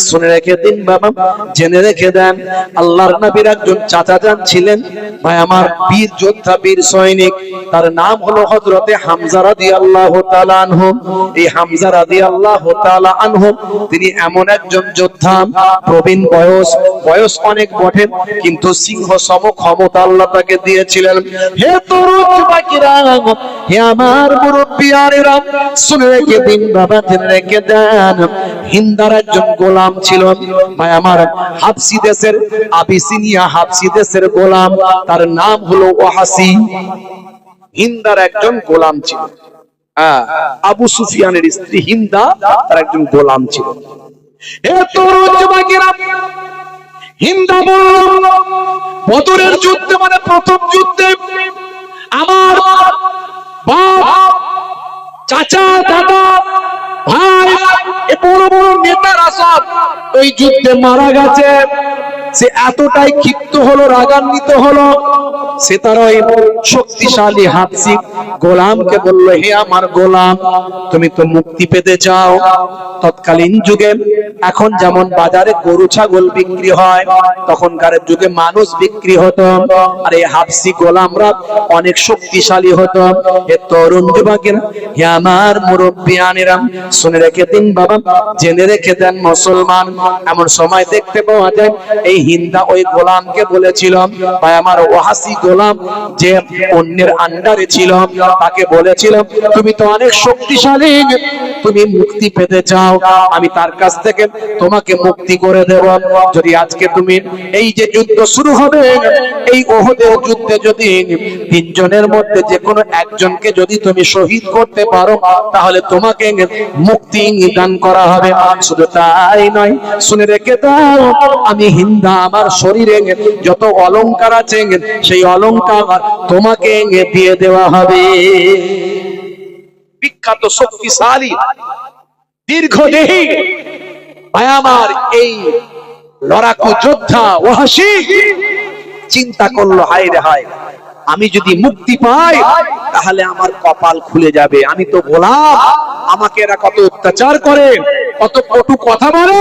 শুনে রেখে দিন বাবা, জেনে রেখে দেন, আল্লাহর নবীর একজন চাচা যান ছিলেন, ভাই আমার, বীর যোদ্ধা, বীর সৈনিক, তার নাম হলো হযরতে হামজা রাদিয়াল্লাহু তাআলা আনহু। এই হামজা রাদিয়াল্লাহু তাআলা আনহু তিনি এমন একজন যোদ্ধা, প্রবীণ বয়স অনেক বটে, কিন্তু সিংহ সম ক্ষমতা আল্লাহ তাকে দিয়েছিলেন। হে তরুণ যুবকেরা, হে আমার মুরব্বিয়ানেরা, শুনে রেখে দিন বাবা, জেনে রেখে দেন, হিন্দার একজন গোলাম ছিল, ভাই আমার, হাবশী দেশের, আবিসিনিয়া হাবশী দেশের গোলাম, তার নাম হলো ওয়াহাসি। হিন্দার একজন গোলাম ছিল, আবু সুফিয়ানের স্ত্রী হিন্দা, তার একজন গোলাম ছিল। হে তরুণ যুবকেরা, হিন্দা বলল, বদরের যুদ্ধে মানে প্রথম যুদ্ধে আমার বাপ, চাচা, দাদা, ভাই, এ বড় বড় নেতারা সব ওই যুদ্ধে মারা গেছে। সে এতটাই ক্ষিপ্ত হলো, রাগান্বিত হলো, সে তার ওই শক্তিশালী হাবশী গোলামকে বলল, হে আমার গোলাম, তুমি তো মুক্তি পেতে চাও। তৎকালীন যুগে এখন যেমন বাজারে গরু ছাগল বিক্রি হয়, তখনকার যুগে মানুষ বিক্রি হতো, আর এই হাবশী গোলামরা অনেক শক্তিশালী হতো। এ তরুণ যুবকেরা, হে আমার মুরব্বিয়ানেরা, শুনে রেখে দিন বাবা, জেনে রেখে দেন মুসলমান, এমন সময় দেখতে পাওয়া যায় এই হিন্দা ওই গোলামকে বলেছিল, ভাই আমার, ওয়াহাসি গোলাম যে অন্যের আন্ডারে ছিল তাকে বলেছিলাম তুমি তো অনেক শক্তিশালী, তুমি মুক্তি পেতে চাও, আমি তার কাছ থেকে তোমাকে মুক্তি করে দেব। যদি আজকে তুমি এই যে যুদ্ধ শুরু হবে, এই ওহদের যুদ্ধে যদি তিনজনের মধ্যে যে কোনো একজনকে যদি তুমি শহীদ করতে পারো, তাহলে তোমাকে মুক্তি দান করা হবে। শুধু তাই নয়, শুনে রেখে দাও, আমি হিন্দা আমার শরীরে যত অলংকার আছে সেই অলংকার তোমাকে দিয়ে দেওয়া হবে। বিখ্যাত শক্তিশালী দীর্ঘদেহী ভাই আমার এই লড়াকু যোদ্ধা ওয়াহশী চিন্তা করলো, হায় রে হায়, আমি যদি মুক্তি পাই তাহলে আমার কপাল খুলে যাবে। আমি তো গোলাম, আমাকে এরা কত অত্যাচার করে, কত কটু কথা বলে,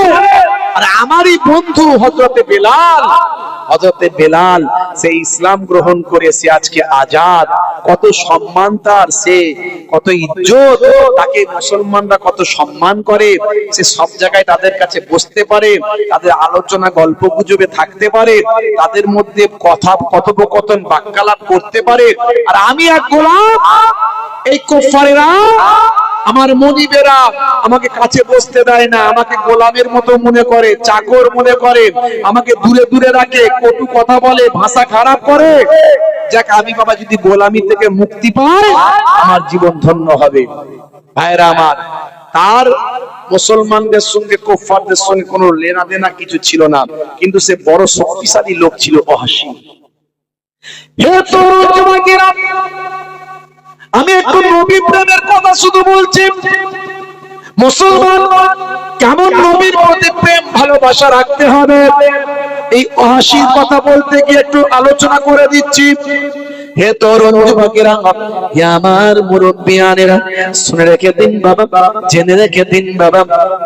আর আমারই বন্ধু হযরতে বেলাল সে ইসলাম গ্রহণ করেছে, আজকে আজাদ, কত সম্মান তার, সে কত ইজ্জত, তাকে মুসলমানরা কত সম্মান করে, সে সব জায়গায় তাদের কাছে বসতে পারে, তাদের আলোচনা গল্প গুজবে থাকতে পারে, তাদের মধ্যে কথা কথোপকথন বাক্যালাপ করতে পারে। আর আমি এক গোলাম, এই কুফারেরা আমার মনিবেরা আমাকে কাছে বসতে দেয় না, আমাকে গোলামের মতো মনে করে, চাকর মনে করে, আমাকে দূরে দূরে রাখে, কটু কথা বলে, ভাষা খারাপ করে। যাক, আমি বাবা যদি গোলামি থেকে মুক্তি পাই আমার জীবন ধন্য হবে। ভাইরা আমার, তার মুসলমানদের সঙ্গে কুফারদের সঙ্গে কোনো লেনা দেনা কিছু ছিল না, কিন্তু সে বড় শক্তিশালী লোক ছিল ওয়াহশী। হে তরুণ যুবকেরা, আমি একটু নবী প্রেমের কথা শুধু বলছি। মুসলমান কেমন নবীর প্রতি প্রেম ভালোবাসা রাখতে হবে, এই ওয়াহশীর কথা বলতে গিয়ে একটু আলোচনা করে দিচ্ছি। হে তরুণ যুবকেরা, হে আমার মুরব্বিয়ানেরা, শুনে রেখে দিন বাবা, জেনে রেখে দিন বাবা।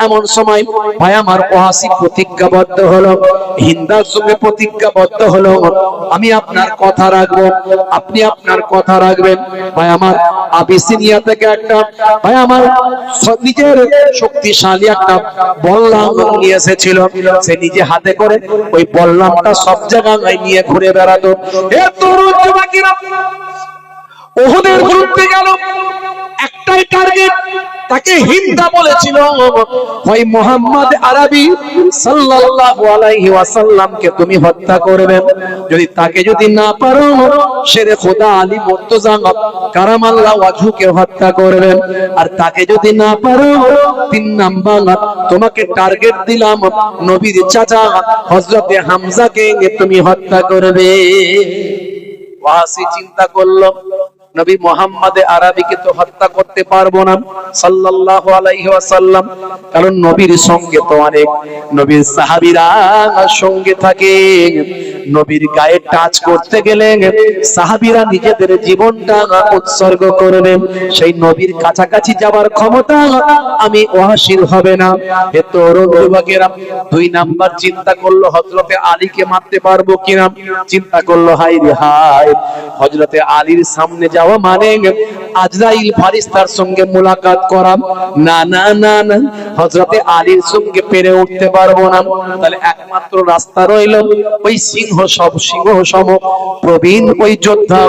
এমন সময় ভাই আমার ওয়াহশী প্রতিজ্ঞাবদ্ধ হলো, হিন্দার সঙ্গে প্রতিজ্ঞাবদ্ধ হলো, আমি আপনার কথা রাখবো, আপনি আপনার কথা রাখবেন। ভাই আমার আবিসিনিয়া থেকে একটা ভাই আমার নিজের শক্তিশালী একটা বল্লাম নিয়ে এসেছিল, সে নিজে হাতে করে ওই বল্লামটা সব জায়গায় নিয়ে ঘুরে বেড়াতো। হে তরুণ যুবকেরা, ওহদের যুদ্ধে গেল, একটাই টার্গেট, তাকে হিন্দা বলেছিল, ওই মুহাম্মদ আরবি সাল্লাল্লাহু আলাইহি ওয়াসাল্লামকে তুমি হত্যা করবে। যদি তাকে যদি না পারো, শেরে খোদা আলী মুর্তজা কারামাল্লাহু ওয়াজহুকে হত্যা করবে। আর তাকে যদি না পারো, 3 নাম্বার তোমাকে টার্গেট দিলাম, নবীর চাচা হযরতে হামজাকে তুমি হত্যা করবে। ওয়াহশী চিন্তা করলো, নবী মুহাম্মদ আরবিকে তো হত্যা করতে পারবো না সাল্লাল্লাহু আলাইহি ওয়াসাল্লাম, কারণ নবীর সঙ্গে তো অনেক নবীর সাহাবীরা সঙ্গে থাকে, নবীর গায়ে টাচ করতে গেলে সাহাবীরা নিজেদের জীবনটা উৎসর্গ করবে, সেই নবীর কাছাকাছি যাওয়ার ক্ষমতা আমি ওয়াহশীর হবে না। এ তরুণ যুবকেরা 2 নাম্বার চিন্তা করলো, হযরতে আলীকে মারতে পারবো কিনা। চিন্তা করলো, হায় রে হায়, হযরতে আলীর সামনে যাওয়া মানে আজরাইল ফেরেশতার সঙ্গে মুলাকাত করা, না না না না, হযরতে আলীর সঙ্গে পেরে উঠতে পারবো না। তাহলে একমাত্র রাস্তা রইল ওই সিংহ সম প্রবীণ ওই যোদ্ধা,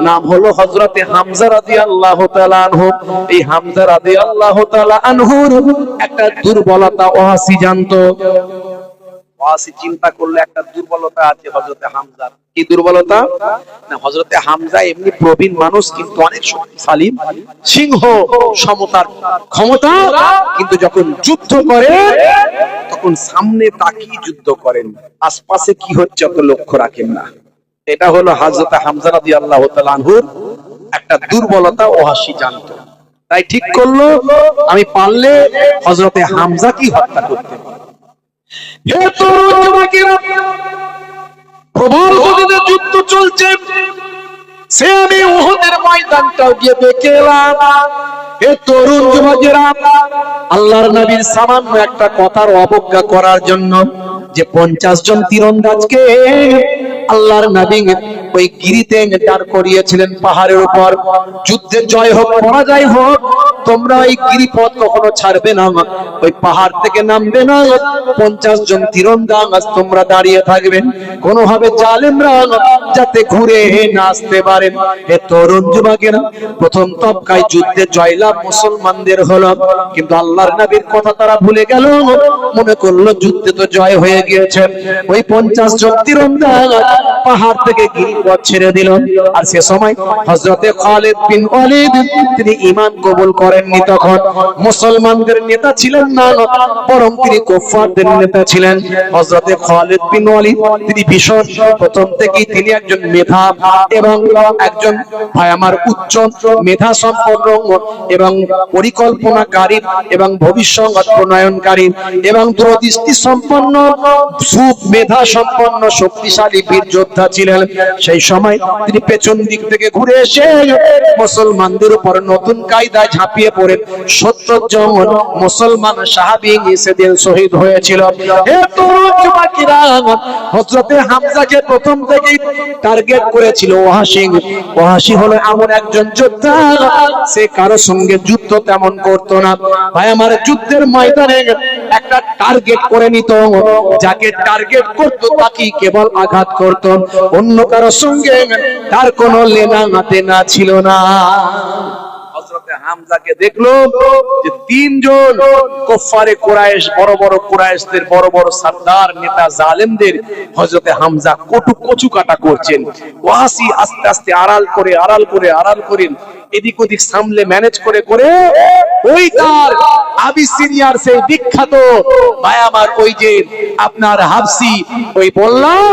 নাম হলো হযরতে হামজা রাদিয়াল্লাহু তাআলা আনহু। এই হামজা রাদিয়াল্লাহু তাআলা আনহুর একটা দুর্বলতা ওয়াহশী জানতো। ওয়াহশী চিন্তা করলে একটা দুর্বলতা আছে হযরতে হামজার। কি দুর্বলতা? না, হযরতে হামজা এমনি প্রবীণ মানুষ, কিন্তু অনেক শক্তিশালী, সিংহ সমতার ক্ষমতা, কিন্তু যখন যুদ্ধ করে তখন সামনে তাকিয়ে যুদ্ধ করেন, আশপাশে কি হচ্ছে অত লক্ষ্য রাখেন না। এটা হলো হযরতে হামজা রাদিয়াল্লাহু তাআলা আনহুর একটা দুর্বলতা, ওয়াহশী জানতো। তাই ঠিক করলো, আমি পারলে হযরতে হামজাকে হত্যা করতে পারবো। হে তরুণ যুবকেরা, প্রবল গতিতে যুদ্ধ চলছে, সে আমি উহুদের ময়দানটাও গিয়ে দেখে এলাম। হে তরুণ যুবকেরা, আল্লাহর নবীর সামান্য একটা কথার অবজ্ঞা করার জন্য যে 50 জন তীরন্দাজকে আল্লাহর নবী ওই গিরিতে দাঁড় করিয়েছিলেন পাহাড়ের উপর। যুদ্ধে জয় হোক পরাজয় হোক, তোমরা ওই গিরিপথ কখনো ছাড়বে না, ওই পাহাড় থেকে নামবে না। 50 জন তীরন্দাজ তোমরা দাঁড়িয়ে থাকবেন, কোনোভাবে জালেমরা যাতে ঘুরে না আসতে পারেন। হে তরুণ যুবকেরা, প্রথম তবকায় যুদ্ধে জয়লাভ মুসলমানদের হলো, কিন্তু আল্লাহর নবীর কথা তারা ভুলে গেল। মনে করলো যুদ্ধে তো জয় হয়ে গিয়েছে। ওই 50 জন তীরন্দাজ পাহাড় থেকে গিরিপথ ছেড়ে দিল। আর সে সময় হযরতে খালিদ বিন ওয়ালিদ তিনি ঈমান কবুল করেননি। তখন মুসলমানদের নেতা ছিলেন না, বরং তিনি কুফফারদের নেতা ছিলেন। হযরতে খালিদ বিন ওয়ালিদ তিনি ভীষণ প্রথম থেকেই তিনি একজন মেধা এবং একজন ভাই আমার উচ্চ মেধা সম্পন্ন এবং পরিকল্পনাকারী এবং ভবিষ্যৎ প্রণয়নকারী এবং দূরদৃষ্টি সম্পন্ন মেধা সম্পন্ন শক্তিশালী বীর যোদ্ধা ছিলেন। সেই সময় তিনি পেছন দিক থেকে ঘুরে এসে মুসলমানদের উপর নতুন কায়দায় ঝাঁপিয়ে পড়ে 70 জন মুসলমান সাহাবী সেদিন শহীদ হয়েছিল। হে তরুণ যুবকেরা, হযরতে হামজাকে প্রথম থেকেই টার্গেট করেছিল ওয়াহাশী। ওয়াহাশী হলো এমন একজন যোদ্ধা, সে কারো সঙ্গে যুদ্ধ তেমন করতো না। ভাই আমার, যুদ্ধের ময়দানে একটা টার্গেট করে নিত, যাকে টার্গেট করতো তাকে কেবল আঘাত করত, অন্য কারো সঙ্গে তার কোনো লেনা দেনা ছিল না। হযরতে হামজাকে দেখলো যে 3 জন কুফফারে কুরাইশ, বড় বড় কুরাইশদের বড় বড় সরদার নেতা জালেমদের হযরতে হামজা কচু কাটা করছেন। ওয়াসি আস্তে আস্তে আড়াল করে এদিক ওদিক সামলে ম্যানেজ করে ওই তার আবিসিনিয়ার সেই বিখ্যাত ভাই আমার ওই যে আপনার হাবসি, ওই বললাম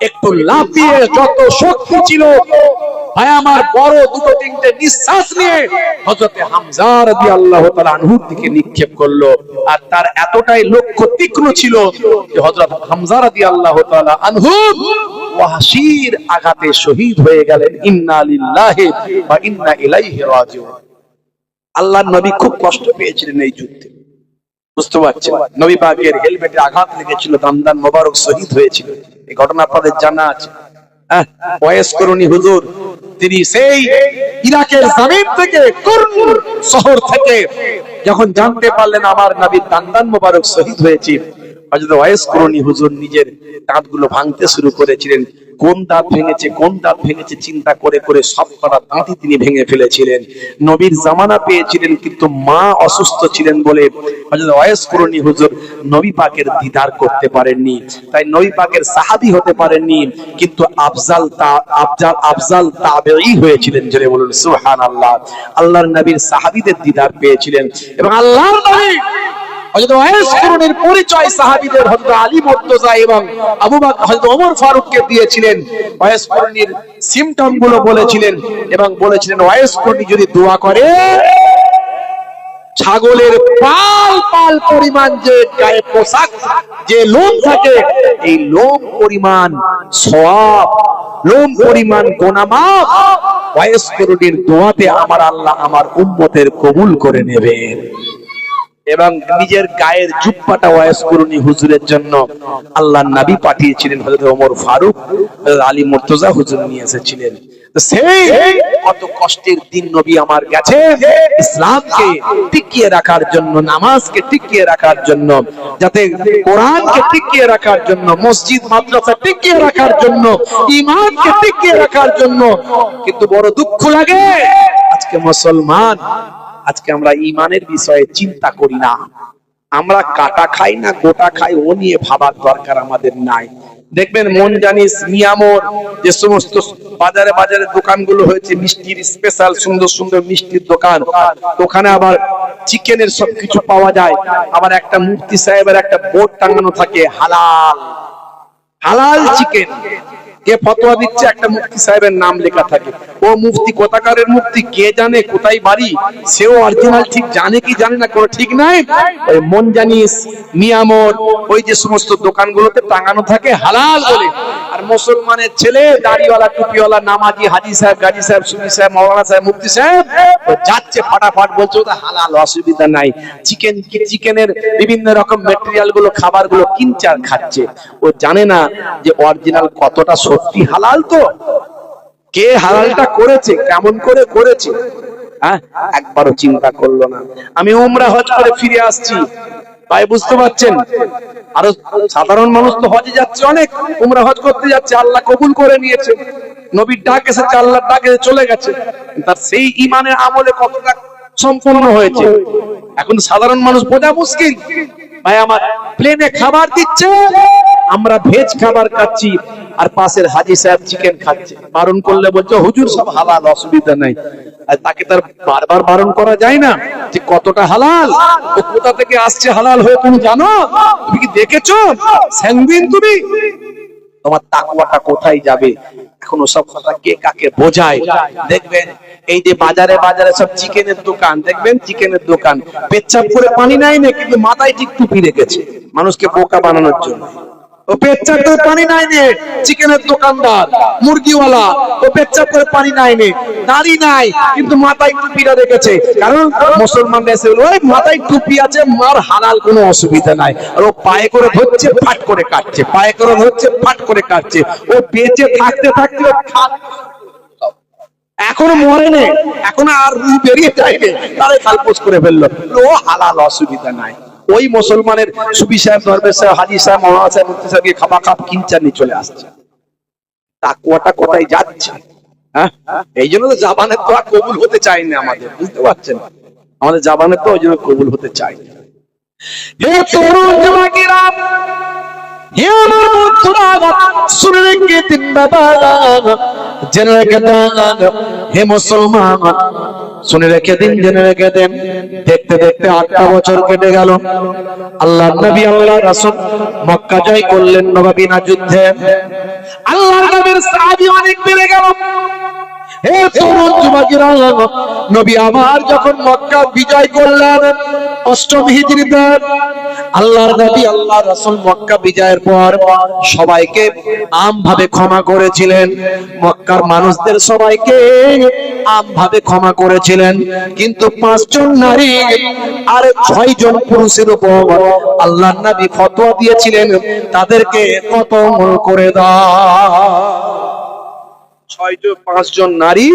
একটু লাফিয়ে যত শক্তি ছিল ভাই আমার বড় দুটো তিনটে নিঃশ্বাস নিয়ে হযরতে হামজা রাদিয়াল্লাহু তাআলা আনহুর দিকে নিক্ষেপ করলো। আর তার এতটাই লক্ষ্য তীক্ষ্ণ ছিল যে হযরত হামজা রাদিয়াল্লাহু তাআলা আনহু ওয়াহশীর আঘাতে শহীদ হয়ে গেলেন। ইন্না লিল্লাহি ওয়া ইন্না ইলাইহি রাজিউন। আল্লাহর নবী খুব কষ্ট পেয়েছিলেন এই যুদ্ধে, বুঝতে পারছেন? নবী পাকের হেলমেটে আঘাত লেগেছিল, দামদান মোবারক শহীদ হয়েছিল। এই ঘটনা আপনাদের জানা আছে। ওয়াইস করুনি হুজুর তিনি সেই ইরাকের জমিন থেকে কুরনুর শহর থেকে যখন জানতে পারলেন আমার নবী দামদান মোবারক শহীদ হয়েছে, হযরত ওয়াইস করুনি হুজুর নিজের দাঁতগুলো ভাঙতে শুরু করেছিলেন। কোন দাঁত ভেঙেছে চিন্তা করে সব কটা দাঁতই তিনি ভেঙে ফেলেছিলেন। নবীর জামানা পেয়েছিলেন, কিন্তু মা অসুস্থ ছিলেন বলে হযরত ওয়াইস করুনি হুজুর নবী পাকের দিদার করতে পারেননি, তাই নবী পাকের সাহাবী হতে পারেননি, কিন্তু আফজাল তাবেঈ হয়েছিলেন। জোরে বলুন সুবহানাল্লাহ। আল্লাহর নবীর সাহাবীদের দিদার পেয়েছিলেন এবং আল্লাহর নবী হযরত ওয়াইস করুনির পরিচয় সাহাবীদের হযরত আলী মুর্তজা এবং আবু বকর হযরত ওমর ফারুককে দিয়েছিলেন। ওয়াইস করুনির সিম্পটম গুলো বলেছিলেন এবং বলেছিলেন ওয়াইস করুনি যদি দোয়া করে ছাগলের পাল পরিমাণ যে গায়ে পোশাক যে লোম থাকে, এই লোম পরিমাণ সওয়াব, লোম পরিমাণ গুনাহ মাফ ওয়াইস করুনির দোয়াতে আমার আল্লাহ আমার উম্মতের কবুল করে নেবেন। এবং নিজের গায়ের জুব্বাটা ওয়াইস করুনি হুজুরের জন্য আল্লাহর নবী পাঠিয়েছিলেন। হযরত ওমর ফারুক, হযরত আলী মুর্তজা হুজুর নিয়ে এসেছিলেন। সেই কত কষ্টের দিন নবী আমার গেছে ইসলামকে টিকিয়ে রাখার জন্য, নামাজকে টিকিয়ে রাখার জন্য, যাতে কোরআনকে টিকিয়ে রাখার জন্য, মসজিদ মাদ্রাসা টিকিয়ে রাখার জন্য, ঈমানকে টিকিয়ে রাখার জন্য। কিন্তু বড় দুঃখ লাগে আজকে মুসলমান, আজকে আমরা ঈমানের বিষয়ে চিন্তা করি না। আমরা কাটা খাই না গোটা খাই, ও নিয়ে ভাবার দরকার আমাদের নাই। দেখবেন মন জানিস মিয়ামোর যে সমস্ত বাজারে দোকানগুলো হয়েছে, মিষ্টির স্পেশাল সুন্দর সুন্দর মিষ্টির দোকান, ওখানে আবার চিকেনের সবকিছু পাওয়া যায়। আবার একটা মুফতি সাহেবের একটা বোর্ড টাঙানো থাকে হালাল চিকেন। কে ফতোয়া দিচ্ছে একটা মুফতি সাহেবের নাম লেখা থাকে। ও মুফতি কোথাকারের মুফতি কে জানে, কোথায় বাড়ি, সেও অরিজিনাল ঠিক জানে কি জানে না কোনো ঠিক নাই। ওই মন জানিস মিয়ামোর ওই যে সমস্ত দোকানগুলোতে টাঙানো থাকে হালাল বলে। আর মুসলমানের ছেলে দাড়িওয়ালা টুপিওয়ালা নামাজি হাজি সাহেব গাজী সাহেব সুফি সাহেব মাওলানা সাহেব মুফতি সাহেব যাচ্ছে ফাটাফাট বলছে ওটা হালাল, অসুবিধা নাই। চিকেনের বিভিন্ন রকম ম্যাটেরিয়াল গুলো খাবার গুলো কিনছে আর খাচ্ছে। ও জানে না যে অরিজিনাল কতটা সত্যি হালাল তো? কে হালালটা করেছে, কেমন করে করেছে, হ্যাঁ একবারও চিন্তা করলো না। আমি উমরা হজ করে ফিরে আসছি, ভাই বুঝতে পারছেন? আরো সাধারণ মানুষ তো হজে যাচ্ছে, অনেক উমরা হজ করতে যাচ্ছে, আল্লাহ কবুল করে নিয়েছে, নবীর ডাক এসেছে, আল্লাহর ডাক এসে চলে গেছে, তার সেই ঈমানের আমলে কতটা সম্পূর্ণ হয়েছে এখন সাধারণ মানুষ বোঝা মুশকিল। ভাই আমার প্লেনে খাবার দিচ্ছে, আমরা ভেজ খাবার খাচ্ছি, আর পাশের হাজী সাহেব চিকেন খাচ্ছে, বারণ করলে বলছে হুজুর সব হালাল, অসুবিধা নাই। আর তাকে তার বারবার বারণ করা যায় না যে কতটা হালাল, ও কোথা থেকে আসছে হালাল হয়ে, তুমি জানো? তুমি কি দেখেছো স্যাংবিন? তুমি তোমার তাকওয়াটা কোথায় যাবে? এখন ওসব কথা কে কাকে বোঝায়? দেখবেন এই যে বাজারে বাজারে সব চিকেনের দোকান, দেখবেন চিকেনের দোকান পেচ্ছাপ করে পানি নাই না, কিন্তু মাথায় ঠিক টুপি রেখেছে মানুষকে বোকা বানানোর জন্য। ও পেচ্ছাপ করে পানি নাই নে, চিকেনের দোকানদার মুরগিওয়ালা, ও পেচ্ছাপ করে পানি নাই নে, দাড়ি নাই কিন্তু মাথায় টুপিটা রেখেছে, কারণ মুসলমানরা এসে ওই মাথায় টুপি আছে, মার হালাল কোনো অসুবিধা নাই। আর ও পায়ে করে ধরছে, ফাট করে কাটছে, পায়ে করে ধরছে, ফাট করে কাটছে। ও বেঁচে থাকতে থাকতে এখনো মরেনি, এখনো আর রুহ বেরিয়ে যায়নি, তারে খালপোস করে ফেললো, ও হালাল, অসুবিধা নাই। ওই মুসলমানের সুবি সাহেব, দরবেশ সাহেব, হাজী সাহেব, মৌলানা সাহেব, মুফতি সাহেবকে খাবা খাপ কিনচানি চলে আসছে। তাকওয়াটা কোথায় যাচ্ছে? হ্যাঁ, এই জন্য তো জাবানের তো কবুল হতে চাই না আমাদের, বুঝতে পারছেন? আমাদের জাবানের তো ওই জন্য কবুল হতে চাই না। হে তরুণ যুবকেরা, হে আমার বন্ধুরা, শুনে রেখে দিন বাবা, জেনে রেখে দেন, হে মুসলমান শুনে রেখে দিন, জেনে রেখে দেন। দেখতে দেখতে 8টা বছর কেটে গেল। আল্লাহর নবী, আল্লাহর রাসূল মক্কা জয় করলেন নবাবিনা যুদ্ধে। আল্লাহর নবীর সাহাবী অনেক বেড়ে গেল। হে তরুণ যুবকেরা, নবী আমার যখন মক্কা বিজয় করলেন 8ম হিজরিতে, আল্লাহর নবী আল্লাহর রাসূল মক্কা বিজয়ের পর সবাইকে আমভাবে ক্ষমা করেছিলেন, মক্কার মানুষদের সবাইকে আমভাবে ক্ষমা করেছিলেন, কিন্তু 5 জন নারী আর 6 জন পুরুষের উপর আল্লাহর নবী ফতোয়া দিয়েছিলেন তাদেরকে কতল করে দাও। 5 জন নারী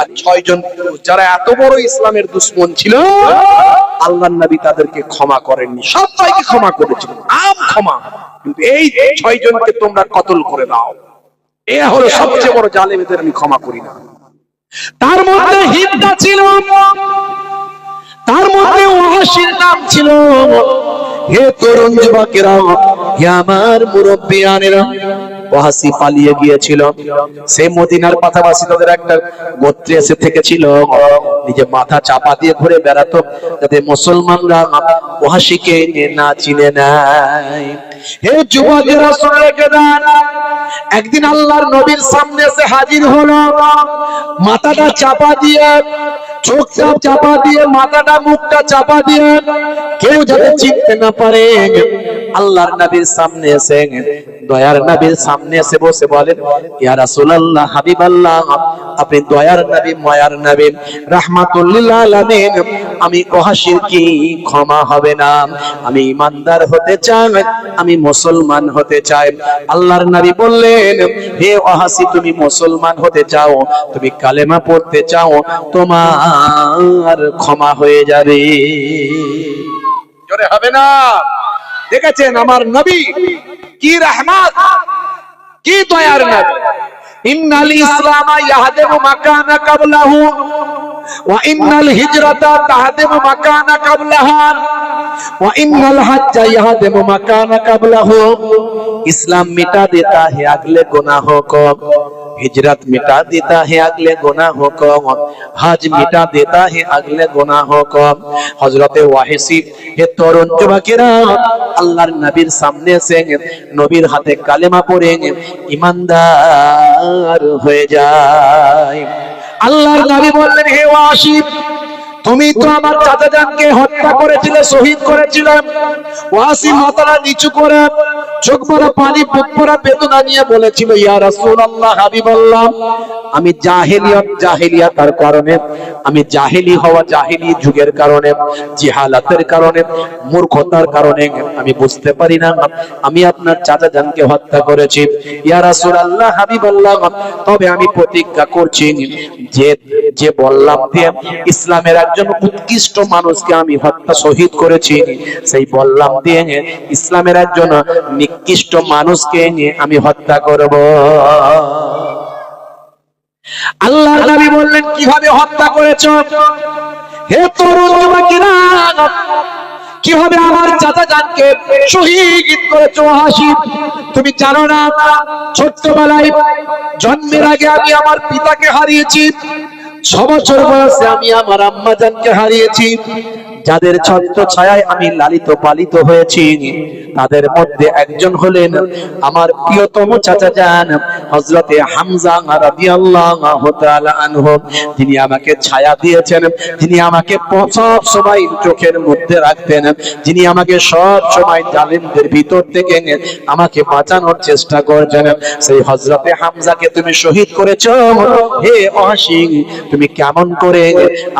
আর 6 জন পুরুষ, যারা এত বড় ইসলামের দুশমন ছিল, আল্লাহর নবী তাদেরকে ক্ষমা করেননি, সবাইকে ক্ষমা করেছিলেন, আম ক্ষমা, কিন্তু এই 6 জনকে তোমরা কতল করে দাও। এ হলো সবচেয়ে বড় জালেম, এদের আমি ক্ষমা করি না। তার মধ্যে হিন্দা ছিল, তার মধ্যে ওয়াহাশির নাম ছিল। হে তরুণ যুবকেরা, হে আমার মুরব্বিয়ানেরা, ওয়াহাশি পালিয়ে গিয়েছিল, সে মদিনার পাশাপাশি তাদের একটা গোত্রে এসে থেকেছিল, নিজে মাথা চাপা দিয়ে ঘুরে বেড়াতো যাতে মুসলমানরা ওয়াহাশিকে না চিনে নেয়। হে যুবকেরা শুনে রেখে দেন, একদিন আল্লাহর নবীর সামনে এসে হাজির হলো, মাথাটা চাপা দিয়ে, চোখটা চাপা দিয়ে, মাথাটা মুখটা চাপা দিয়ে, কেউ যাতে চিনতে না পারে। আল্লাহর নবীর সামনে এসে, দয়ার নবীর সামনে এসে বসে বলেন, ইয়া রাসূলুল্লাহ, হাবিবাল্লাহ, আপনি দয়ার নবী, মায়ার নবী, রাহমাতুল লিল আলামিন, আমি ওয়াহাশির কি ক্ষমা হবে না? আমি ইমানদার হতে চাই, আমি মুসলমান হতে চাই। আল্লাহর নবী বললেন, হে ওয়াহাশি, তুমি মুসলমান হতে চাও, তুমি কালেমা পড়তে চাও, তোমার ক্ষমা হয়ে যাবে। জোরে হবে না? দেখেছেন আমার নবী কি রহমত, কি দয়ার নবী। ইন্নাল ইসলামা ইয়াহদিমু মাকানা ক্বাবলাহু ওয়া ইন্নাল হিজরাতা তাহদিমু মাকানা ক্বাবলাহা ওয়া ইন্নাল হজ্জা ইয়াহদিমু মাকানা ক্বাবলাহু। इस्लाम मिटा देता है अगले गुनाहों को, हिजरत मिटा देता है अगले गुनाहों को, हज मिटा देता है अगले गुनाहों को। हजरत ওয়াহিসি, হে তরুণ যুবকেরা, আল্লাহর নবীর সামনে এসে নবীর হাতে কালেমা পড়ে ইমানদার হয়ে যায়। আল্লাহর নবী বললেন, হে ওয়াহিসি, তুমি তো আমার চাচাজানকে হত্যা করেছিলে, শহীদ করেছিলে। ওয়াহিসি মাথাটা নিচু করে চোখ ভরা পানি, বুক ভরা বেদনা নিয়ে বলেছিল, ইয়া রাসূলুল্লাহ, হাবিবাল্লাহ, আমি জাহেলিয়াতের কারণে, আমি জাহেলি হওয়া, জাহেলি যুগের কারণে, জিহালাতের কারণে, মূর্খতার কারণে আমি বুঝতে পারি না আমি আপনার চাচা জানকে হত্যা করেছি। ইয়া রাসূলুল্লাহ, হাবিবাল্লাহ, তবে আমি প্রতিজ্ঞা করছি যে বললাম যে ইসলামের একজন উৎকৃষ্ট মানুষকে আমি হত্যা শহীদ করেছি, সেই বললাম দিয়ে ইসলামের একজন নিকৃষ্ট মানুষকে আমি হত্যা করব। আল্লাহর নবী বললেন, কিভাবে হত্যা করেছো? হে তরুণ যুবকেরা, কিভাবে আমার চাচা জানকে শহীদ করেছো? হাসিব, তুমি জানো না, ছোট্টবেলায় জন্মের আগে আমি আমার পিতাকে হারিয়েছি, 6 বছর বয়সে আমি আমার আম্মা জানকে হারিয়েছি, যাদের ছত্র ছায়ায় আমি লালিত পালিত হয়েছি, তাদের মধ্যে একজন হলেন আমার প্রিয়তম চাচা জান হযরতে হামজা রাদিয়াল্লাহু তাআলা আনহু, যিনি আমাকে ছায়া দিয়েছেন, যিনি আমাকে সব সময় চোখের মধ্যে রাখতেন, যিনি আমাকে সব সময় জালিমদের ভিতর থেকে আমাকে বাঁচানোর চেষ্টা করেছেন, সেই হযরতে হামজাকে তুমি শহীদ করেছো। হে অসীম, তুমি কেমন করে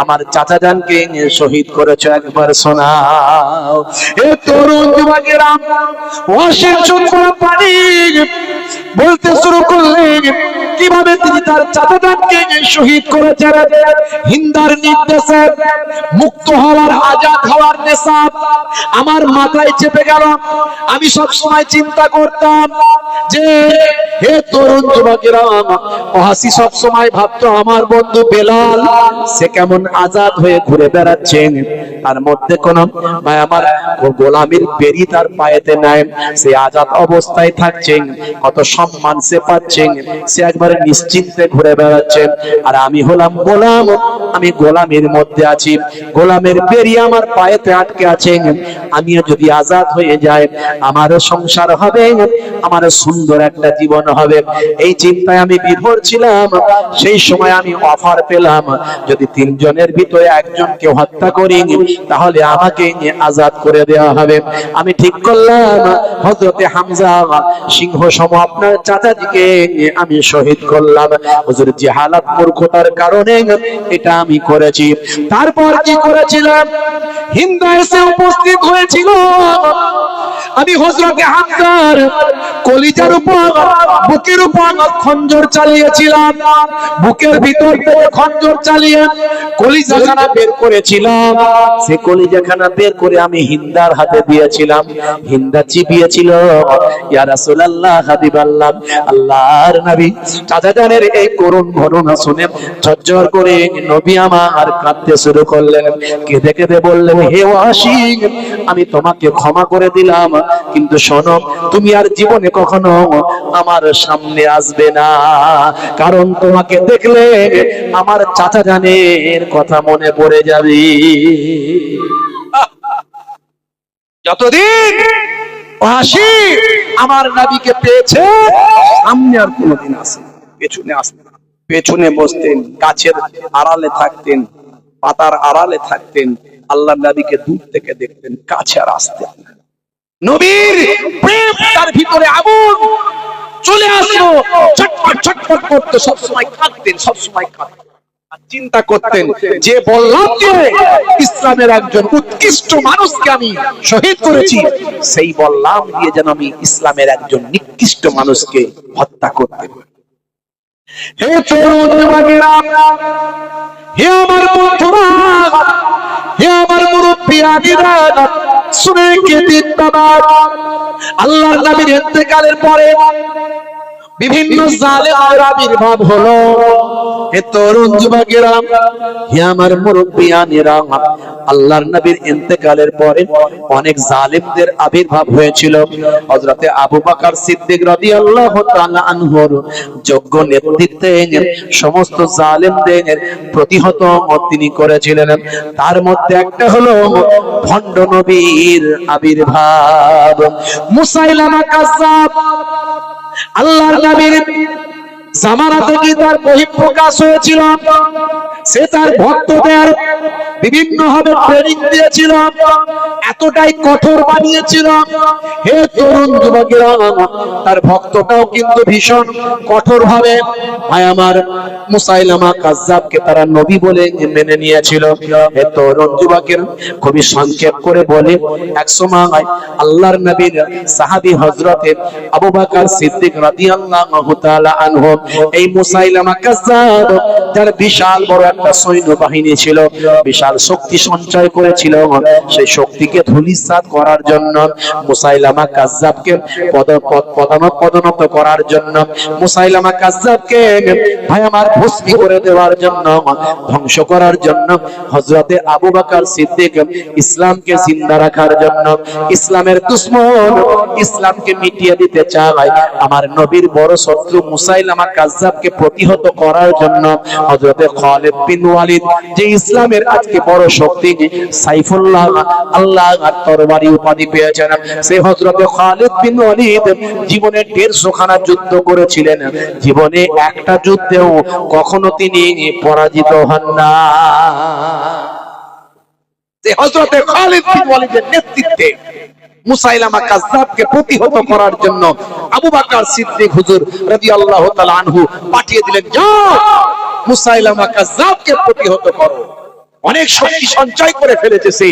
আমার চাচা জানকে শহীদ করেছো, একবার শোনাও। হে তরুণ যুবকেরা, ওয়াসির চোখ ভরা পানি বলতে শুরু করলেন কিভাবে তিনি তার চাচা জানকে শহীদ করেছেন। হিন্দার নির্দেশে মুক্ত হওয়ার, আজাদ হওয়ার নেশা আমার মাথায় চেপে গেল। আমি সব সময় চিন্তা করতাম যে হে তরুণ যুবকেরা, ওয়াসি সব সময় ভাবতো আমার বন্ধু বেলাল সে কেমন আজাদ হয়ে ঘুরে বেড়াচ্ছেন, তার মধ্যে কোনো আমার গোলামির বেরি তার পায়েতে নাই, সে আজাদ অবস্থায় থাকছেন, কত সম্মান সে পাচ্ছেন, সে একবারে নিশ্চিন্তে ঘুরে বেড়াচ্ছেন। আর আমি হলাম গোলাম, আমি গোলামের মধ্যে আছি, গোলামের বেরি আমার পায়েতে আটকে আছে। আমিও যদি আজাদ হয়ে যায় আমারও সংসার হবে, আমার সুন্দর একটা জীবন হবে, এই চিন্তায় আমি বিভোর ছিলাম। সেই সময় আমি অফার পেলাম, যদি 3 জনের ভিতরে একজনকে হত্যা করি তাহলে আমাকে আজাদ করে দেওয়া হবে। আমি ঠিক করলাম হযরতে হামজা সিংহ সম আপনার চাচাজিকে আমি শহীদ করলাম। হুজুর, জিহালাত মূর্খতার কারণে এটা আমি করেছি। তারপর কি করেছিলাম? হিন্দা এসে উপস্থিত হয়েছিল, আমি হযরতে হামজার কলিজার উপর, বুকের উপর খঞ্জর চালিয়েছিলাম, বুকের ভিতর থেকে খঞ্জর চালিয়ে কলিজাখানা বের করেছিলাম। সে কলিজাখানা বের করে আমি হিন্দার হাতে দিয়েছিলাম। হিন্দা চিবিয়েছিল। ইয়া রাসূলুল্লাহ, হাবিবাল্লাহ, আল্লাহর নবী চাচা জানের এই করুণ ঘটনা শুনে ঝরঝর করে নবী আমার কাঁদতে শুরু করলেন। কেঁদে কেঁদে বললেন, হে ওয়াসি, আমি তোমাকে ক্ষমা করে দিলাম, কিন্তু শোনো, তুমি আর জীবনে কখনো আমার সামনে আসবে না, কারণ তোমাকে দেখলে আমার চাচা জানের কথা মনে পড়ে যাবে। যতদিন ওয়াসি আমার নবীকে পেয়েছে, সামনে আর কোনোদিন আসে, পেছনে আসতেন না। পেছনে বসতেন, গাছের আড়ালে থাকতেন, পাতার আড়ালে থাকতেন, আল্লাহর নবীকে দূর থেকে দেখতেন, কাছে আর আসতেন না। নবীর প্রেম তার ভিতরে আগুন চলে আসলো, ছটফট ছটফট করতে, সব সময় কাঁদতেন, সব সময় কাঁদতেন। আর চিন্তা করতেন যে বললাম যে ইসলামের একজন উৎকৃষ্ট মানুষকে আমি শহীদ করেছি, সেই বললাম দিয়ে যেন আমি ইসলামের একজন নিকৃষ্ট মানুষকে হত্যা করতে পারি। হে তরুণ যুবকেরা, হে আমার বন্ধুরা, হে আমার মুরব্বিয়ানেরা, শুনে কে দিন বাবা, আল্লাহর নবীর ইন্তেকালের পরে বিভিন্ন জালেমের আবির্ভাব হলো। হে তরুণ যুবকেরা, হে আমার মুরব্বিয়ানেরা, আল্লাহর নবীর ইন্তেকালের পরে অনেক জালেমদের আবির্ভাব হয়েছিল। হযরতে আবু বকর সিদ্দিক রাদিয়াল্লাহু তাআলা আনহুর যোগ্য নেতৃত্বে সমস্ত জালেমদের প্রতিহত তিনি করেছিলেন। তার মধ্যে একটা হলো ভণ্ড নবীর আবির্ভাব, মুসাইলামা কাজ্জাব। আল্লাহর নবীর জামানা থেকে তার বহিঃপ্রকাশ হয়েছিল। সে তার ভক্তদের বিভিন্ন ভাবে ট্রেনিং দিয়েছিলাম, এতটাই কঠোর বানিয়েছিলাম। হে তরুণ যুবকেরা, তার ভক্তটাও কিন্তু ভীষণ কঠোর ভাবে ভাই আমার মুসাইলামা কাজ্জাবকে তারা নবী বলে মেনে নিয়েছিল। হে তরুণ যুবকেরা, খুবই সংক্ষেপ করে বলে, এক সময় আল্লাহর নবীর সাহাবী হযরতে আবু বকর সিদ্দিক রাদিয়াল্লাহু তাআলা আনহু এই মুসাইলামা কাজ্জাব, যার বিশাল বড় একটা সৈন্যবাহিনী ছিল, বিশাল শক্তি সঞ্চয় করেছিল, সেই শক্তিকে ধূলিসাৎ করার জন্য, মুসাইলামা কাজ্জাবকে পদোন্নত করার জন্য, মুসাইলামা কাজ্জাবকে ভাই আমার ভস্মী করে দেওয়ার জন্য, ধ্বংস করার জন্য হযরতে আবু বকর সিদ্দিক ইসলামকে জিন্দা রাখার জন্য, ইসলামের দুশমন ইসলামকে মিটিয়ে দিতে চায়, আমার নবীর বড় শত্রু মুসাইলামা কাজ্জাবকে প্রতিহত করার জন্য হযরতে খালিদ বিন ওয়ালিদ, যে ইসলামের আজকে বড় শক্তি সাইফুল্লাহ, আল্লাহর তরবারি উপাধি পেয়েছেন, সেই হযরতে খালিদ বিন ওয়ালিদ জীবনে 150 খানা যুদ্ধ করেছিলেন, জীবনে একটা যুদ্ধেও কখনো তিনি পরাজিত হন না। যে হযরতে খালিদ বিন ওয়ালিদের নেতৃত্বে মুসাইলামা কাজ্জাবকে প্রতিহত করার জন্য আবু বকর সিদ্দিক হুজুর রাদিয়াল্লাহু তাআলা আনহু পাঠিয়ে দিলেন, যাও মুসাইলামা কাজ্জাবকে প্রতিহত করো। অনেক শক্তি সঞ্চয় করে ফেলেছে, সে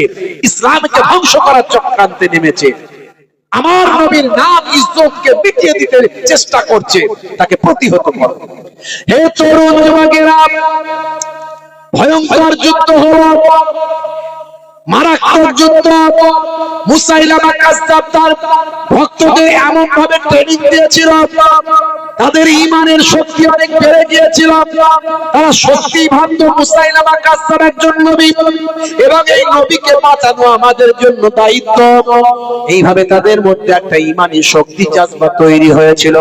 ইসলামকে ধ্বংস করার চক্রান্তে নেমেছে, আমার নবীর নাম ইজ্জতকে মিটিয়ে দিতে চেষ্টা করছে, তাকে প্রতিহত করো। হে তরুণ যুবকেরা, ভয়ঙ্কর যুদ্ধ হলো, মারাত্মক যুদ্ধ। মুসাইলামা কাজ্জাব তার ভক্তদের এমন ভাবে ট্রেনিং দিয়েছিল, তাদের ঈমানের শক্তি অনেক বেড়ে গিয়েছিল, তারা সত্যি ভাবত মুসাইলামা কাজ্জাব একজন নবী এবং এই নবীকে বাঁচানো আমাদের জন্য দায়িত্ব। এইভাবে তাদের মধ্যে একটা ঈমানি শক্তি জাজবা তৈরি হয়েছিল।